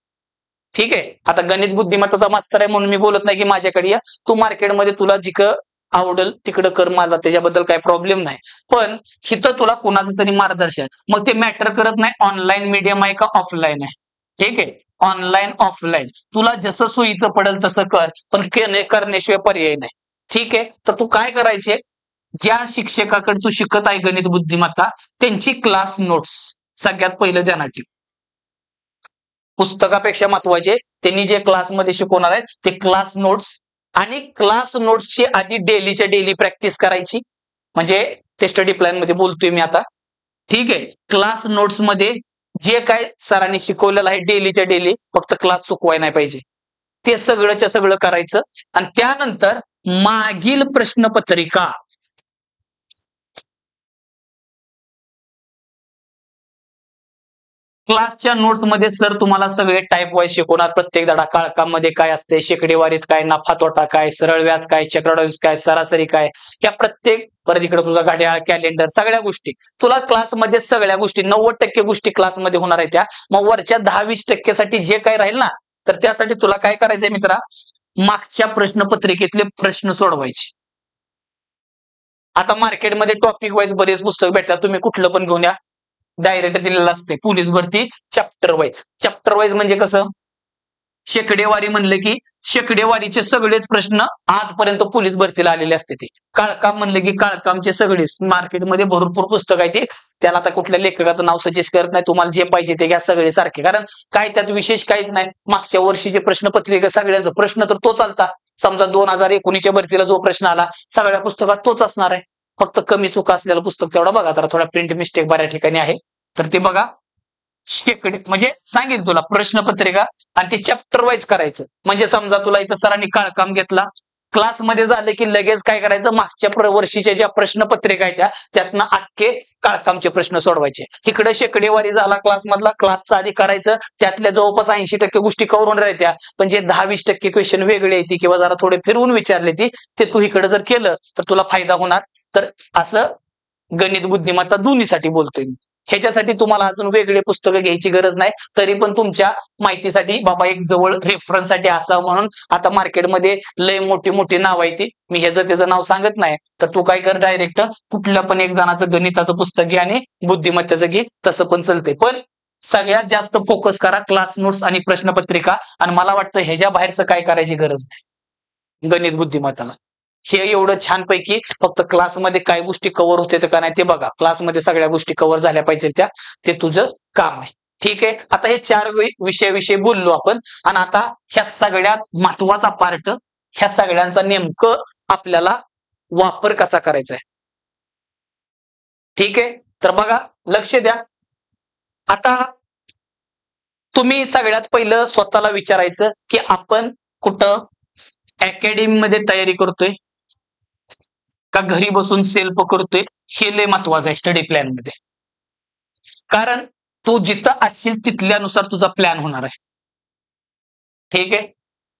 ठीक आहे. आता गणित बुद्धिमत्ताचा मास्तर आहे म्हणून मी बोलत नाही की माझ्याकडे या, तू मार्केटमध्ये तुला जिकडं आवडेल तिकडं कर, मला त्याच्याबद्दल काही प्रॉब्लेम नाही. पण हिथं तुला कुणाचं तरी मार्गदर्शन, मग ते मॅटर करत नाही ऑनलाईन मीडियम आहे का ऑफलाईन आहे. ठीक आहे. ऑनलाईन ऑफलाईन तुला जसं सोयीचं पडेल तसं कर, पण करण्याशिवाय पर्याय नाही. ठीक आहे. तर तू काय करायचे, ज्या शिक्षकाकडे तू शिकत आहे गणित बुद्धिमत्ता, त्यांची क्लास नोट्स सगळ्यात पहिलं ध्यानात ठेव. पुस्तकापेक्षा महत्वाचे त्यांनी जे क्लासमध्ये शिकवणार आहेत ते क्लास नोट्स, आणि क्लास नोट्सची आधी डेलीच्या डेली प्रॅक्टिस करायची. म्हणजे ते स्टडी प्लॅन मध्ये बोलतोय मी आता. ठीक आहे. क्लास नोट्स मध्ये जे काय सरांनी शिकवलेलं आहे डेलीच्या डेली, फक्त क्लास चुकवाय नाही पाहिजे, ते सगळंच्या सगळं करायचं. आणि त्यानंतर मागील प्रश्नपत्रिका क्लासच्या नोट्स मध्ये सर तुम्हाला सगळे टाईप वाईज शिकवणार. प्रत्येक धडा काळकामध्ये काय असते, शेकडेवारीत काय, नफा तोटा काय, सरळ व्याज काय, चक्रवाढ काय, सरासरी काय, या प्रत्येक, परत इकडे तुझा घड्याळ, कॅलेंडर, सगळ्या गोष्टी तुला क्लासमध्ये, सगळ्या गोष्टी 90% गोष्टी क्लासमध्ये होणार आहेत. त्या मग वरच्या 10-20% साठी जे काय राहील ना, तर त्यासाठी तुला काय करायचंय मित्रा, मागच्या प्रश्नपत्रिकेतले प्रश्न सोडवायचे. आता मार्केटमध्ये टॉपिक वाईज बरेच पुस्तक भेटतात, तुम्ही कुठलं पण घेऊन या. डायरेक्ट दिलेलं असते पोलीस भरती चॅप्टर वाईज. चॅप्टर वाईज म्हणजे कसं, शेकडेवारी म्हणलं की शेकडेवारीचे सगळेच प्रश्न आजपर्यंत पोलीस भरतीला आलेले असते. ते काळकाम म्हणलं की काळकामचे सगळेच, मार्केटमध्ये भरपूर पुस्तक आहे ते. त्याला आता कुठल्या लेखकाचं नाव सजेस्ट करत नाही, तुम्हाला जे पाहिजे ते घ्या, सगळे सारखे, कारण काय त्यात विशेष काहीच नाही. मागच्या वर्षीचे प्रश्नपत्रिका सगळ्यांचा प्रश्न तर तोच आलता. समजा 2019च्या भरतीला जो प्रश्न आला सगळ्या पुस्तकात तोच असणार आहे. फक्त कमी चुका असलेलं पुस्तक तेवढा बघा, जरा थोडा प्रिंट मिस्टेक बऱ्या ठिकाणी आहे, तर ते बघा. शेकडे म्हणजे सांगेल तुला प्रश्नपत्रिका, आणि ते चॅप्टर वाईज करायचं. म्हणजे समजा तुला इथं सरांनी काळकाम घेतला, क्लासमध्ये झालं की लगेच काय करायचं, मागच्या वर्षीच्या ज्या प्रश्नपत्रिका आहेत त्यातनं अख्खे काळकामचे प्रश्न सोडवायचे. इकडे शेकडेवारी झाला क्लासमधला, क्लासचा आधी करायचं, त्यातल्या जवळपास 80% गोष्टी कव्हर होऊन राहत्या. पण जे 10-20% क्वेश्चन वेगळे येते किंवा जरा थोडे फिरवून विचारले ते तू इकडे जर केलं तर तुला फायदा होणार. तर असं गणित बुद्धिमत्ता दोन्हीसाठी बोलतोय मी. ह्याच्यासाठी तुम्हाला अजून वेगळे पुस्तकं घ्यायची गरज नाही. तरी पण तुमच्या माहितीसाठी बाबा एक जवळ रेफरन्ससाठी असावं म्हणून आता मार्केटमध्ये लय मोठी मोठी नाव आहे ती. मी ह्याचं त्याचं नाव सांगत नाही. तर तू काय कर, डायरेक्ट कुठल्या पण एक जणाचं गणिताचं पुस्तक घे आणि बुद्धिमत्तेचं घे, तसं पण चालतंय. पण सगळ्यात जास्त फोकस करा क्लास नोट्स आणि प्रश्नपत्रिका. आणि मला वाटतं ह्याच्या बाहेरचं काय करायची गरज नाही गणित बुद्धिमत्ताला. हे एवढं छानपैकी फक्त क्लासमध्ये काय गोष्टी कव्हर होते का नाही ते बघा. क्लासमध्ये सगळ्या गोष्टी कव्हर झाल्या पाहिजे त्या, ते तुझं काम आहे. ठीक आहे. आता हे 4 विषयाविषयी बोललो आपण. आणि आता ह्या सगळ्यात महत्वाचा पार्ट, ह्या सगळ्यांचा नेमकं आपल्याला वापर कसा करायचा आहे. ठीक आहे. तर बघा, लक्ष द्या. आता तुम्ही सगळ्यात पहिलं स्वतःला विचारायचं की आपण कुठं अकॅडमी मध्ये तयारी करतोय का घरी बसून सेल्फ करतोय. हे लय महत्वाचं आहे स्टडी प्लॅन मध्ये. कारण तू जिथं असशील तिथल्यानुसार तुझा प्लॅन होणार आहे. ठीक आहे.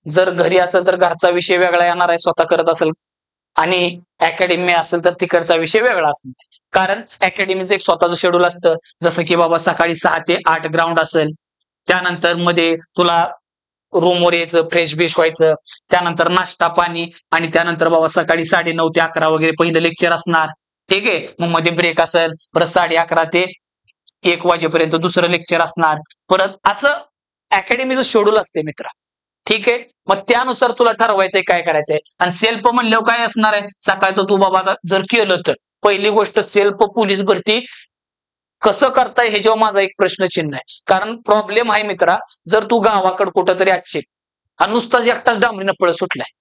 जर घरी असेल तर घरचा विषय वेगळा येणार आहे स्वतः करत असेल, आणि अकॅडमी असेल तर तिकडचा विषय वेगळा असणार. कारण अकॅडमीचं एक स्वतःचं शेड्यूल असतं. जसं की बाबा सकाळी 6 ते 8 ग्राउंड असेल, त्यानंतर मध्ये तुला रूमवर यायचं, फ्रेश बिश व्हायचं, त्यानंतर नाश्ता पाणी, आणि त्यानंतर बाबा सकाळी 9:30 ते 11 वगैरे पहिलं लेक्चर असणार. ठीक आहे. मग मध्ये ब्रेक असेल, परत 11:30 ते 1 वाजेपर्यंत दुसरं लेक्चर असणार. परत असं अकॅडमीचं शेड्यूल असते मित्र. ठीक आहे. मग त्यानुसार तुला ठरवायचंय काय करायचंय. आणि सेल्फ म्हणल्यावर काय असणार आहे, सकाळचं तू बाबा जर केलं तर पहिली गोष्ट सेल्फ पोलीस भरती कसं करताय ह्याच्यावर माझा एक प्रश्नचिन्ह आहे. कारण प्रॉब्लेम आहे मित्रा, जर तू गावाकडे कुठंतरी असशील आणि नुसताच एकटाच डांबरीनं पळ सुटलाय,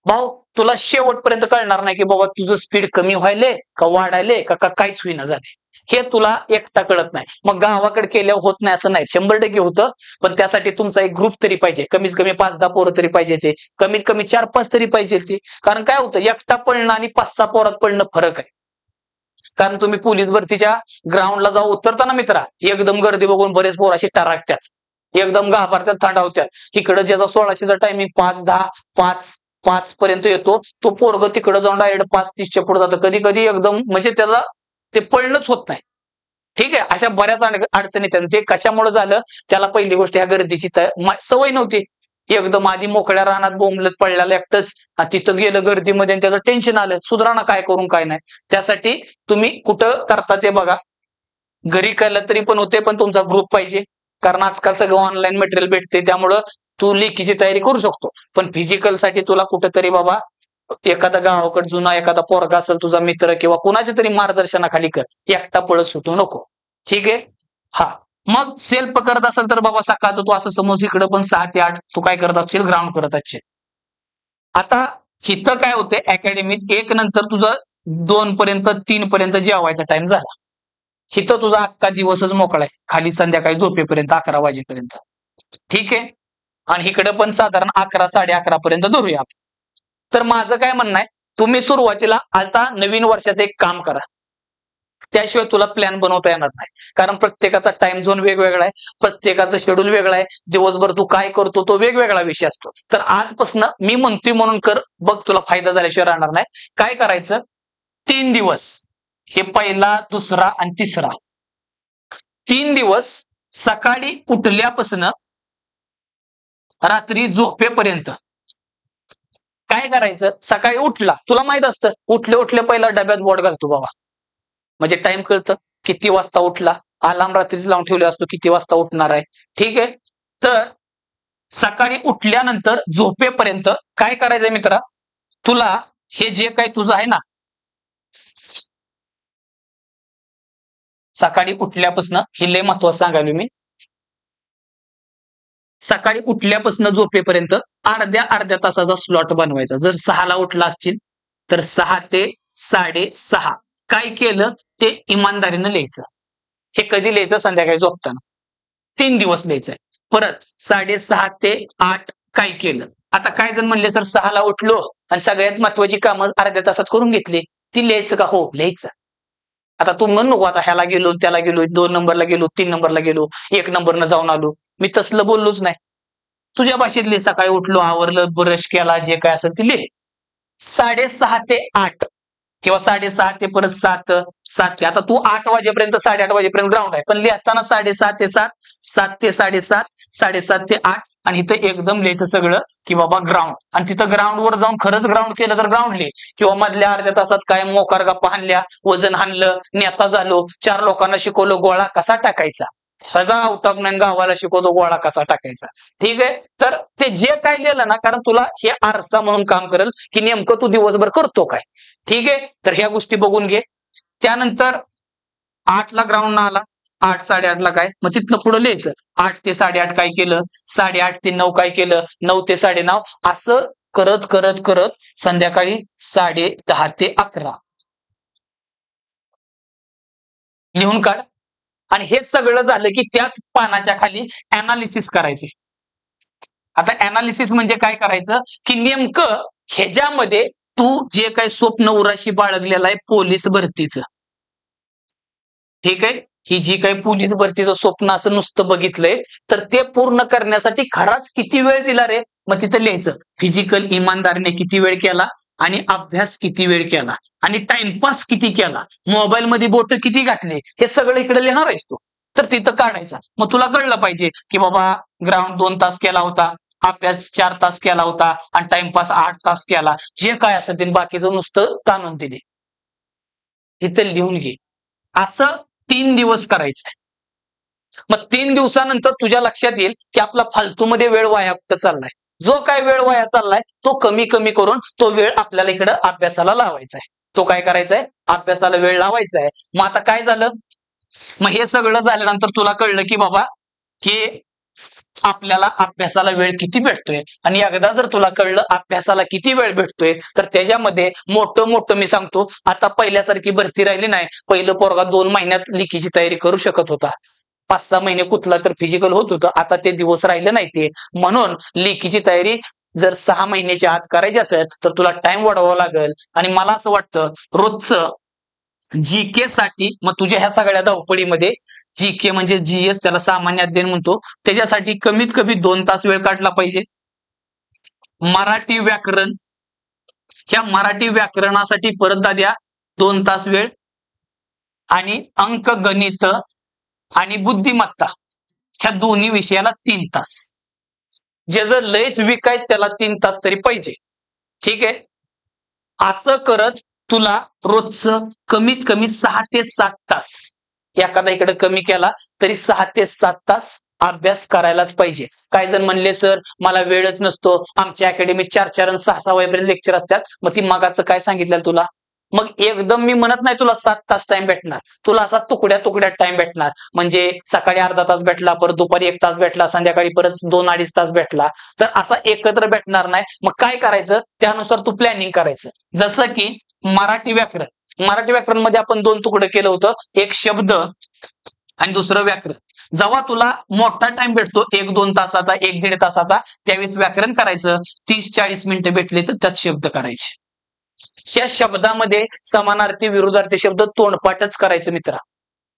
भाऊ तुला शेवटपर्यंत कळणार नाही की बाबा तुझं स्पीड कमी व्हायले का वाढायले का काहीच होईना झाले. हे तुला एकटा कळत नाही. मग गावाकडे केल्यावर होत नाही असं नाही, 100% होतं. पण त्यासाठी तुमचा एक ग्रुप तरी पाहिजे, कमीत कमी 5-10 पोरं तरी पाहिजे, ते कमीत कमी 4-5 तरी पाहिजे ते. कारण काय होतं, एकटा पळणं आणि 5-6 पोरात पळणं फरक आहे. कारण तुम्ही पोलीस भरतीच्या ग्राउंडला जाऊ उतरताना मित्रा, एकदम गर्दी बघून बरेच पोर अशी टराकतात, एकदम घाबरतात, थंडावतात. इकडं ज्याचा 16चा टायमिंग 5-10 5 पर्यंत येतो, तो पोरग तिकडे जाऊन डायरेक्ट 5:30च्या पुढे जातं. कधी कधी एकदम म्हणजे त्याला ते पळणंच होत नाही. ठीक आहे. अशा बऱ्याच अडचणी येतात. ते कशामुळे झालं, त्याला पहिली गोष्ट ह्या गर्दीची सवय नव्हती. एकदम आधी मोकळ्या रानात बोंबलत पडलेलं एकटंच, तिथं गेलं गर्दीमध्ये आणि त्याचं टेन्शन आलं, सुधारणा काय करून काय नाही. त्यासाठी तुम्ही कुठं करता ते बघा. घरी केलं तरी पण होते, पण तुमचा ग्रुप पाहिजे. कारण आजकाल सगळं ऑनलाईन मटेरियल भेटते, त्यामुळं तू लेखीची तयारी करू शकतो. पण फिजिकल साठी तुला कुठंतरी बाबा एखादा गावाकडे जुना एखादा पोरगा असेल तुझा मित्र किंवा कुणाच्या तरी मार्गदर्शनाखाली कर, एकटा पळत सुटू नको. ठीक आहे. हा. मग सेल्फ करत असेल तर बाबा सकाळचं तू असं समज इकडं पण 6 ते 8 तू काय करत असशील, ग्राउंड करत असशील. आता इथं काय होते, अकॅडमीत 1 नंतर तुझं 2 पर्यंत 3 पर्यंत जेवायचा टाइम झाला. इथं तुझा अख्खा दिवसच मोकळा आहे, खाली संध्याकाळी झोपेपर्यंत 11 वाजेपर्यंत. ठीक आहे. आणि इकडे पण साधारण 11 11:30 पर्यंत धरूया. तर माझं काय म्हणणं आहे, तुम्ही सुरुवातीला आता नवीन वर्षाचं एक काम करा, त्याशिवाय तुला प्लॅन बनवता येणार नाही. कारण प्रत्येकाचा टाइम झोन वेगवेगळा आहे, प्रत्येकाचं शेड्यूल वेगळं आहे, दिवसभर तू काय करतो तो वेगवेगळा विषय असतो. तर आजपासून मी म्हणतोय म्हणून कर बघ, तुला फायदा झाल्याशिवाय राहणार नाही. काय करायचं, 3 दिवस, हे पहिला, दुसरा आणि तिसरा, 3 दिवस सकाळी उठल्यापासून रात्री झोपेपर्यंत काय करायचं. सकाळी उठला, तुला माहित असतं, उठले पहिला डब्यात बोट घालतो बाबा, म्हणजे टाइम कळतं किती वाजता उठला. अलार्म रात्रीच लावून ठेवले असतो किती वाजता उठणार आहे. ठीक आहे. तर सकाळी उठल्यानंतर झोपेपर्यंत काय करायचंय मित्रा, तुला हे जे काही तुझं आहे ना, सकाळी उठल्यापासून हे लय महत्वाचं सांगायलो मी, सकाळी उठल्यापासून झोपेपर्यंत अर्ध्या तासाचा स्लॉट बनवायचा. जर 6ला उठला असतील तर 6 ते 6:30 काय केलं ते इमानदारीनं लिहायचं. हे कधी लिहायचं, संध्याकाळी झोपताना. 3 दिवस लिहायचंय. परत 6:30 ते 8 काय केलं. आता काय जण म्हणले तर 6ला उठलो आणि सगळ्यात महत्वाची कामं अर्ध्या तासात करून घेतली, ती लिहायचं का, हो लिहायचं. आता तू म्हण नको आता ह्याला गेलो त्याला गेलो, 2 नंबरला गेलो, 3 नंबरला गेलो, 1 नंबरनं जाऊन आलो. मी तसलं बोललोच नाही. तुझ्या भाषेत लिह, सकाळी उठलो, आवरलं, ब्रश केला, जे काय असेल ते लिह. 6:30 ते 8 किंवा 6:30 ते परत 7 ते आता तू 8 वाजेपर्यंत 8:30 वाजेपर्यंत ग्राउंड आहे, पण लिहिताना 6:30 ते 7, 7 ते 7:30, 7:30 ते 8 आणि इथं एकदम लिहायचं सगळं की बाबा ग्राउंड. आणि तिथं ग्राउंडवर जाऊन खरंच ग्राउंड केलं तर ग्राउंड लिह, किंवा मधल्या अर्ध्या तासात काय मोकार गप्पा हाणल्या, वजन हाणलं, नेता झालो, 4 लोकांना शिकवलं गोळा कसा टाकायचा, ह्याचा आउट ऑफ नाईन गावाला शिकवतो गोळा कसा टाकायचा. ठीक आहे, तर ते जे काय लिहिलं ना, कारण तुला हे आरसा म्हणून काम करेल की नेमकं तू दिवसभर करतो काय. ठीक आहे, तर ह्या गोष्टी बघून घे. त्यानंतर 8ला ग्राउंड आला, 8 8:30ला काय, मग तिथनं पुढे लिहायचं 8 ते 8:30 काय केलं, 8:30 ते 9 काय केलं, 9 ते 9:30, असं करत करत करत संध्याकाळी 10:30 ते 11 लिहून काढ. आणि हे सगळं झालं की त्याच पानाच्या खाली अनालिसिस करायचे. आता अनालिसिस म्हणजे काय करायचं की नेमकं ह्याच्यामध्ये तू जे काही स्वप्न उराशी बाळगलेलं आहे पोलीस भरतीचं, ठीक आहे, ही जी काही पोलीस भरतीचं स्वप्न असं नुसतं बघितलंय, तर ते पूर्ण करण्यासाठी खराच किती वेळ दिला रे, मग तिथं लिहायचं फिजिकल इमानदारीने किती वेळ केला, आणि अभ्यास किती वेळ केला, आणि टाइमपास किती केला, मोबाईल मध्ये बोट किती घातले, हे सगळं इकडे लिहिणार आहेस तू. तर तिथं काढायचा. मग तुला कळलं पाहिजे की बाबा ग्राउंड 2 तास केला होता, अभ्यास 4 तास केला होता, आणि टाइमपास 8 तास केला, जे काय असेल ते बाकीचं नुसतं ताणून दिले, इथं लिहून घे. असं 3 दिवस करायचंय. मग 3 दिवसानंतर तुझ्या लक्षात येईल की आपला फालतूमध्ये वेळ वाया चाललाय. जो काय वेळ वाया चाललाय तो कमी कमी करून तो वेळ आपल्याला इकडे अभ्यासाला लावायचा आहे. तो काय करायचा आहे, अभ्यासाला वेळ लावायचा आहे. मग आता काय झालं, मग हे सगळं झाल्यानंतर तुला कळलं की बाबा की आपल्याला अभ्यासाला वेळ किती भेटतोय, आणि एकदा जर तुला कळलं अभ्यासाला किती वेळ भेटतोय, तर त्याच्यामध्ये मोठं मोठं मी सांगतो, आता पहिल्यासारखी भरती राहिली नाही. पहिलं पोरगा 2 महिन्यात लेखीची तयारी करू शकत होता, 5-6 महिने कुठला तर फिजिकल होत होतं. आता ते दिवस राहिले नाही. ते म्हणून लेखीची तयारी जर 6 महिन्याच्या आत करायची असेल तर तुला टाइम वाढवावा लागेल. आणि मला असं वाटतं रोजचं जीके साठी, मग तुझ्या ह्या सगळ्या धावपळीमध्ये जीके म्हणजे जीएस, त्याला सामान्य अध्ययन म्हणतो, त्याच्यासाठी कमीत कमी 2 तास वेळ काढला पाहिजे. मराठी व्याकरण, ह्या मराठी व्याकरणासाठी परत दाद्या 2 तास वेळ, आणि अंक गणित आणि बुद्धिमत्ता ह्या दोन्ही विषयाला 3 तास. जे जर लयच वीक आहेत त्याला 3 तास तरी पाहिजे. ठीक आहे, असं करत तुला रोजचं कमीत कमी 6 ते 7 तास, एखादा इकडे कमी केला तरी 6 ते 7 तास अभ्यास करायलाच पाहिजे. काही जण म्हणले सर मला वेळच नसतो, आमच्या अकॅडमीत 4-4 आणि 6-6 वाजेपर्यंत लेक्चर असतात. मग ती मागाचं काय सांगितलं तुला, मग एकदम मी म्हणत नाही तुला 7 तास टाइम भेटणार, तुला असा तुकड्या तुकड्यात टाइम भेटणार. म्हणजे सकाळी अर्धा तास भेटला, परत दुपारी 1 तास भेटला, संध्याकाळी परत 2-2.5 तास भेटला, तर असा एकत्र भेटणार नाही. मग काय करायचं, त्यानुसार तू प्लॅनिंग करायचं. जसं की मराठी व्याकरण, मराठी व्याकरण मध्ये आपण 2 तुकडे केलं होतं, एक शब्द आणि दुसरं व्याकरण. जेव्हा तुला मोठा टाइम भेटतो 1-2 तासाचा, 1-1.5 तासाचा, त्यावेळेस व्याकरण करायचं. 30-40 मिनिटं भेटले तर त्यात शब्द करायचे. या शब्दामध्ये समानार्थी विरुद्धार्थी शब्द तोंडपाठच करायचं मित्रा.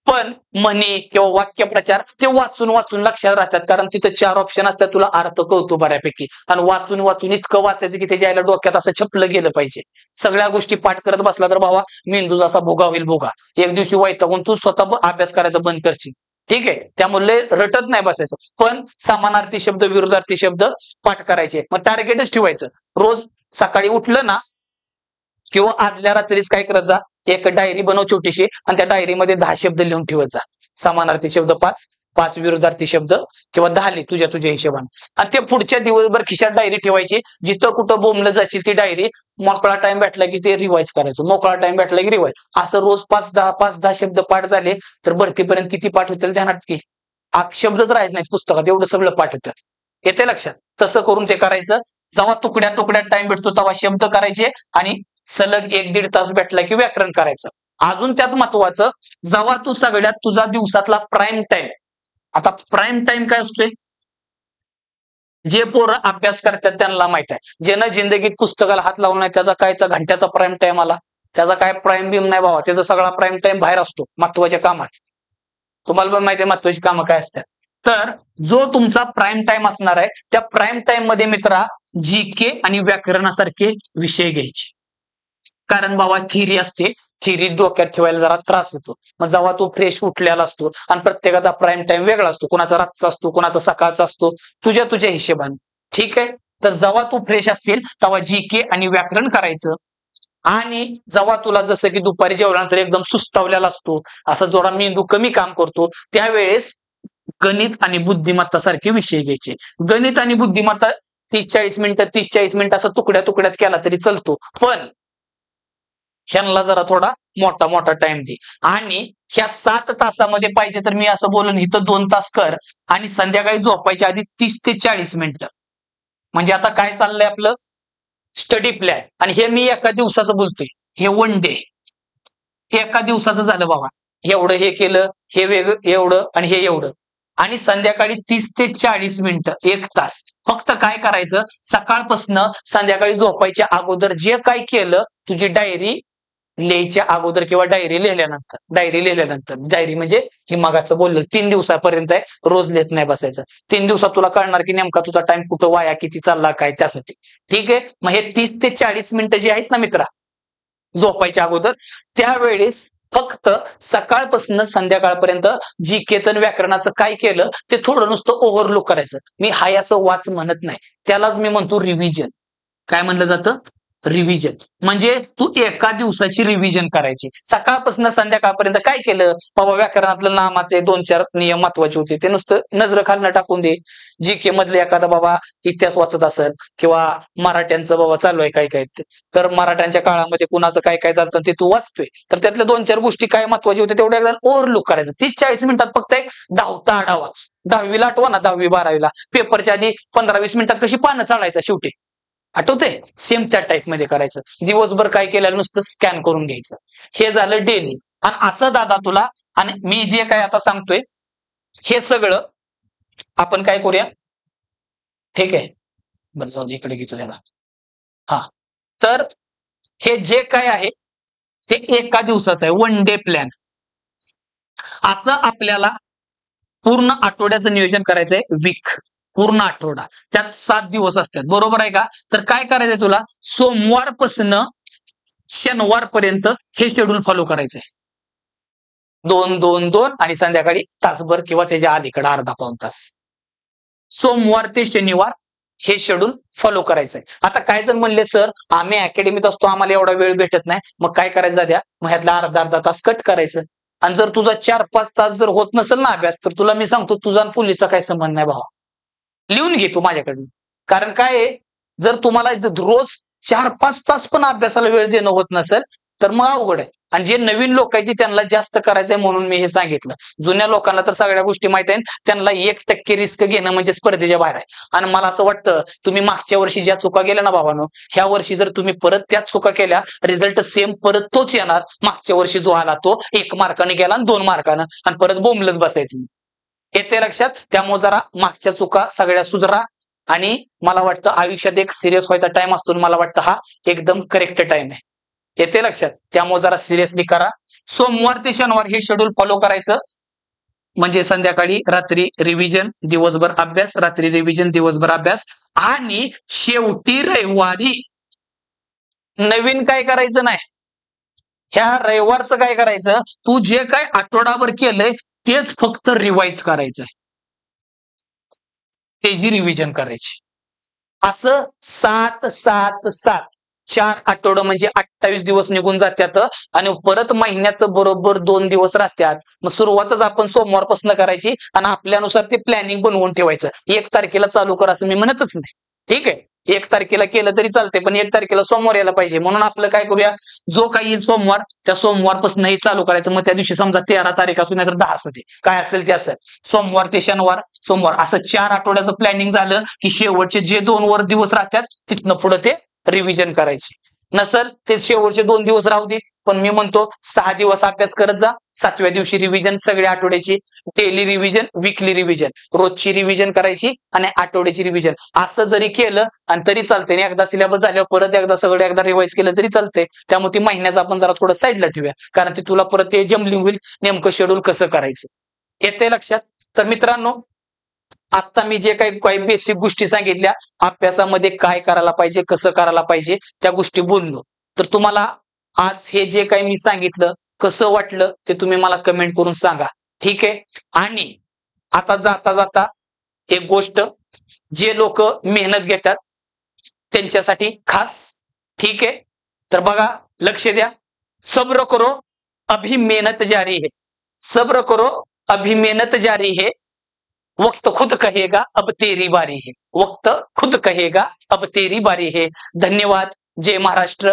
पण म्हणी किंवा वाक्यप्रचार ते वाचून वाचून लक्षात राहतात, कारण तिथे 4 ऑप्शन असतात, तुला अर्थ कळतो बऱ्यापैकी. आणि वाचून वाचून इतकं वाचायचं की त्याच्या आईला डोक्यात असं छपलं गेलं पाहिजे. सगळ्या गोष्टी पाठ करत बसला तर भावा मेंदू जसा भोगा होईल भोगा. एक दिवशी वैतागून तू स्वतः अभ्यास करायचा बंद करशील. ठीक आहे, त्यामुळे रटत नाही बसायचं, पण समानार्थी शब्द विरुद्धार्थी शब्द पाठ करायचे. मग टार्गेटच ठेवायचं, रोज सकाळी उठलं ना किंवा आदल्या रात्रीच काय करत जा, एक डायरी बनव छोटीशी, आणि त्या डायरीमध्ये 10 शब्द लिहून ठेवत जा. समानार्थी शब्द 5 विरुद्धार्थी शब्द किंवा 10 लिह तुझ्या हिशोबाने. आणि ते पुढच्या दिवसभर खिशात डायरी ठेवायची. जिथं कुठं बोंबलं जायची ती डायरी, मोकळा टाइम भेटला की ते रिवाइज करायचं, मोकळा टाइम भेटला की रिवाइज. असं रोज 5-10 शब्द पाठ झाले तर भरतीपर्यंत किती पाठ होतील ध्यानात की शब्दच राहत नाहीत पुस्तकात, एवढं सगळं पाठ होतात. येते लक्षात? तसं करून ते करायचं. जेव्हा तुकड्या तुकड्यात टाइम भेटतो तेव्हा शब्द करायचे, आणि सलग 1-1.5 तास भेटला की व्याकरण करायचं. अजून त्यात महत्वाचं, जेव्हा तू सगळ्यात तुझा दिवसातला प्राईम टाइम, आता प्राईम टाइम काय असतोय, जे पोरं अभ्यास करतात त्यांना माहित आहे. ज्यानं जिंदगीत पुस्तकाला हात लावून नाही त्याचा कायचा घंट्याचा प्राईम टाइम आला, त्याचा काय प्राईम बीम नाही बाबा, त्याचा सगळा प्राईम टाइम बाहेर असतो महत्वाच्या कामात. तुम्हाला पण माहिती आहे महत्वाची कामं काय असतात. तर जो तुमचा प्राईम टाइम असणार आहे त्या प्राईम टाइम मध्ये मित्रा जीके आणि व्याकरणासारखे विषय घ्यायचे. कारण बाबा थिअरी असते, थिअरी डोक्यात ठेवायला जरा त्रास होतो. मग जेव्हा तू फ्रेश उठलेला असतो आणि प्रत्येकाचा प्राईम टाइम वेगळा असतो, कोणाचा रातचा असतो, कोणाचा सकाळचा असतो, तुझ्या हिशेबाने. ठीक आहे. तर जेव्हा तू फ्रेश असतील तेव्हा जीके आणि व्याकरण करायचं. आणि जेव्हा तुला जसं की दुपारी जेवल्यानंतर एकदम सुस्तावलेला असतो, असं जरा मेंदू कमी काम करतो, त्यावेळेस गणित आणि बुद्धिमत्ता सारखे विषय घ्यायचे. गणित आणि बुद्धिमत्ता 30-40 मिनिटं 30-40 मिनिटं असं तुकड्या तुकड्यात केला तरी चालतो, पण ह्यांना जरा थोडा मोठा मोठा टाइम दे. आणि ह्या 7 तासामध्ये पाहिजे तर मी असं बोलून इथं 2 तास कर आणि संध्याकाळी झोपायच्या आधी 30 ते 40 मिनिटं. म्हणजे आता काय चाललंय आपलं स्टडी प्लॅन, आणि हे मी एका दिवसाचं बोलतोय, हे वन डे एका दिवसाचं झालं बाबा. एवढं हे केलं, हे वेगळं एवढं आणि हे एवढं. आणि संध्याकाळी 30 ते 40 मिनिटं 1 तास फक्त काय करायचं, सकाळपासून संध्याकाळी झोपायच्या अगोदर जे काय केलं तुझी डायरी लिहायच्या अगोदर किंवा डायरी लिहिल्यानंतर डायरी म्हणजे हे मगाचं बोललं 3 दिवसापर्यंत आहे, रोज लिहित नाही बसायचं. 3 दिवसात तुला कळणार की नेमका तुझा टाइम कुठं वाया किती चालला काय त्यासाठी. ठीक आहे. मग हे 30 ते 40 मिनिटं जे आहेत ना मित्रा झोपायच्या अगोदर, त्यावेळेस फक्त सकाळपासून संध्याकाळपर्यंत जीकेचं आणि व्याकरणाचं काय केलं ते थोडं नुसतं ओव्हरलुक करायचं. मी हाय असं वाच म्हणत नाही, त्यालाच मी म्हणतो रिव्हिजन. काय म्हणलं जातं? रिव्हिजन. म्हणजे तू एका दिवसाची रिव्हिजन करायची. सकाळपासून संध्याकाळपर्यंत काय केलं बाबा, व्याकरणातलं नामाचे 2-4 नियम महत्वाचे होते ते नुसतं नजर खालनं टाकून दे. जीके मधले एखादा बाबा इतिहास वाचत असेल किंवा मराठ्यांचं बाबा चालू आहे काय काय, तर मराठ्यांच्या काळामध्ये कुणाचं काय काय चालतं ते तू वाचतोय, तर त्यातल्या 2-4 गोष्टी काय महत्वाच्या होत्या तेवढ्या एकदा ओव्हरलुक करायचं. 30-40 मिनिटात फक्त एक धावता आढावा. 10वीला आठवा ना, 10वी-12वीला पेपरच्या आधी 15-20 मिनिटात कशी पानं चाळायचं शेवटी, आठवते? सेम त्या टाईप मध्ये करायचं. दिवसभर काय केलं नुसतं स्कॅन करून घ्यायचं. हे झालं डेली. आणि असं दादा तुला, आणि मी जे काय आता सांगतोय हे सगळं आपण काय करूया, ठीक आहे? बरं जाऊ दे, इकडे घेतो त्याला. हा, तर हे जे काय आहे ते एका दिवसाचं आहे, वन डे प्लॅन. असं आपल्याला पूर्ण आठवड्याचं नियोजन करायचंय. वीक पूर्ण आठवडा, त्यात 7 दिवस असतात, बरोबर आहे का? तर काय करायचंय तुला, सोमवारपासून शनिवारपर्यंत हे शेड्यूल फॉलो करायचंय. 2-2-2 आणि संध्याकाळी तासभर किंवा त्याच्या अलीकडे अर्धा पाऊण तास. सोमवार ते शनिवार हे शेड्यूल फॉलो करायचंय. आता काय जण म्हणले सर आम्ही अकॅडमीत असतो आम्हाला एवढा वेळ भेटत नाही, मग काय करायचं दाद्या, मग ह्यातला अर्धा तास कट करायचं. आणि जर तुझा 4-5 तास जर होत नसेल ना अभ्यास, तर तुला मी सांगतो तुझा आणि पोलीसचा काही संबंध नाही भावा, लिहून घे तू माझ्याकडून. कारण काय आहे, जर तुम्हाला रोज 4-5 तास पण अभ्यासाला वेळ देणं होत नसेल तर मग अवघड आहे. आणि जे नवीन लोक आहेत त्यांना जास्त करायचंय म्हणून मी हे सांगितलं. जुन्या लोकांना तर सगळ्या गोष्टी माहित आहेत, त्यांना 1% रिस्क घेणं म्हणजे स्पर्धेच्या बाहेर आहे. आणि मला असं वाटतं तुम्ही मागच्या वर्षी ज्या चुका केल्या ना बाबांनो, ह्या वर्षी जर तुम्ही परत त्याच चुका केल्या, रिझल्ट सेम परत तोच येणार. मागच्या वर्षी जो आला तो 1 मार्काने गेला आणि 2 मार्कानं, आणि परत बोंबलत बसायचं. येते लक्षात? त्यामुळे जरा मागच्या चुका सगळ्या सुधारा. आणि मला वाटतं आयुष्यात एक सिरियस व्हायचा टाइम असतो, मला वाटतं हा एकदम करेक्ट टाइम आहे. येते लक्षात? त्यामुळे जरा सिरियसली करा. सोमवार ते शनिवार हे शेड्यूल फॉलो करायचं. म्हणजे संध्याकाळी रात्री रिव्हिजन, दिवसभर अभ्यास, रात्री रिव्हिजन, दिवसभर अभ्यास. आणि शेवटी रविवारी नवीन काय करायचं नाही. ह्या रविवारचं काय करायचं, तू जे काय आठवडाभर केलंय तेच फक्त रिवाइज करायचंय, त्याची रिव्हिजन करायची. असं 7-7-7 4 आठवडं म्हणजे 28 दिवस निघून जातात. आणि परत महिन्याचं बरोबर 2 दिवस राहतात. मग सुरुवातच आपण सोमवारपासून करायची आणि आपल्यानुसार ते प्लॅनिंग बनवून ठेवायचं. 1 तारखेला चालू कर असं मी म्हणतच नाही. ठीक आहे, 1 तारखेला केलं तरी चालते, पण 1 तारखेला सोमवार यायला पाहिजे. म्हणून आपलं काय करूया, जो काही येईल सोमवार त्या सोमवारपासून हे चालू करायचं. मग त्या दिवशी समजा 13 तारीख असू नाही तर 10 असू दे, काय असेल ते असेल. सोमवार ते शनिवार, सोमवार, असं 4 आठवड्याचं प्लॅनिंग झालं की शेवटचे जे 2 वर दिवस राहतात तिथनं पुढे ते रिव्हिजन करायची. नसल ते शेवटचे 2 दिवस राहू दे, पण मी म्हणतो 6 दिवस अभ्यास करत जा. 7व्या दिवशी रिव्हिजन, सगळ्या आठवड्याची डेली रिव्हिजन, वीकली रिव्हिजन, रोजची रिव्हिजन करायची आणि आठवड्याची रिव्हिजन. असं जरी केलं आणि तरी चालतंय. एकदा सिलेबस झाल्यावर परत एकदा सगळं एकदा रिवाइज केलं तरी चालतंय. त्यामुळे ती महिन्याचं आपण जरा थोडं साईडला ठेवूया, कारण ते तुला परत ते जमलिंग होईल नेमकं शेड्यूल कसं करायचं. येते लक्षात? तर मित्रांनो, आता मी जे काही बेसिक गोष्टी सांगितल्या, अभ्यासामध्ये काय करायला पाहिजे, कसं करायला पाहिजे, त्या गोष्टी बोललो. तर तुम्हाला आज हे जे काही मी सांगितलं कसं वाटलं ते तुम्ही मला कमेंट करून सांगा. ठीक आहे. आणि आता जाता जाता एक गोष्ट, जे लोक मेहनत घेतात त्यांच्यासाठी खास. ठीक आहे. तर बघा, लक्ष द्या. सब्र करो, अभी मेहनत जारी है. सब्र करो, अभी मेहनत जारी है. वक्त खुद कहेगा अब तेरी बारी है. वक्त खुद कहेगा अब तेरी बारी है. धन्यवाद. जय महाराष्ट्र.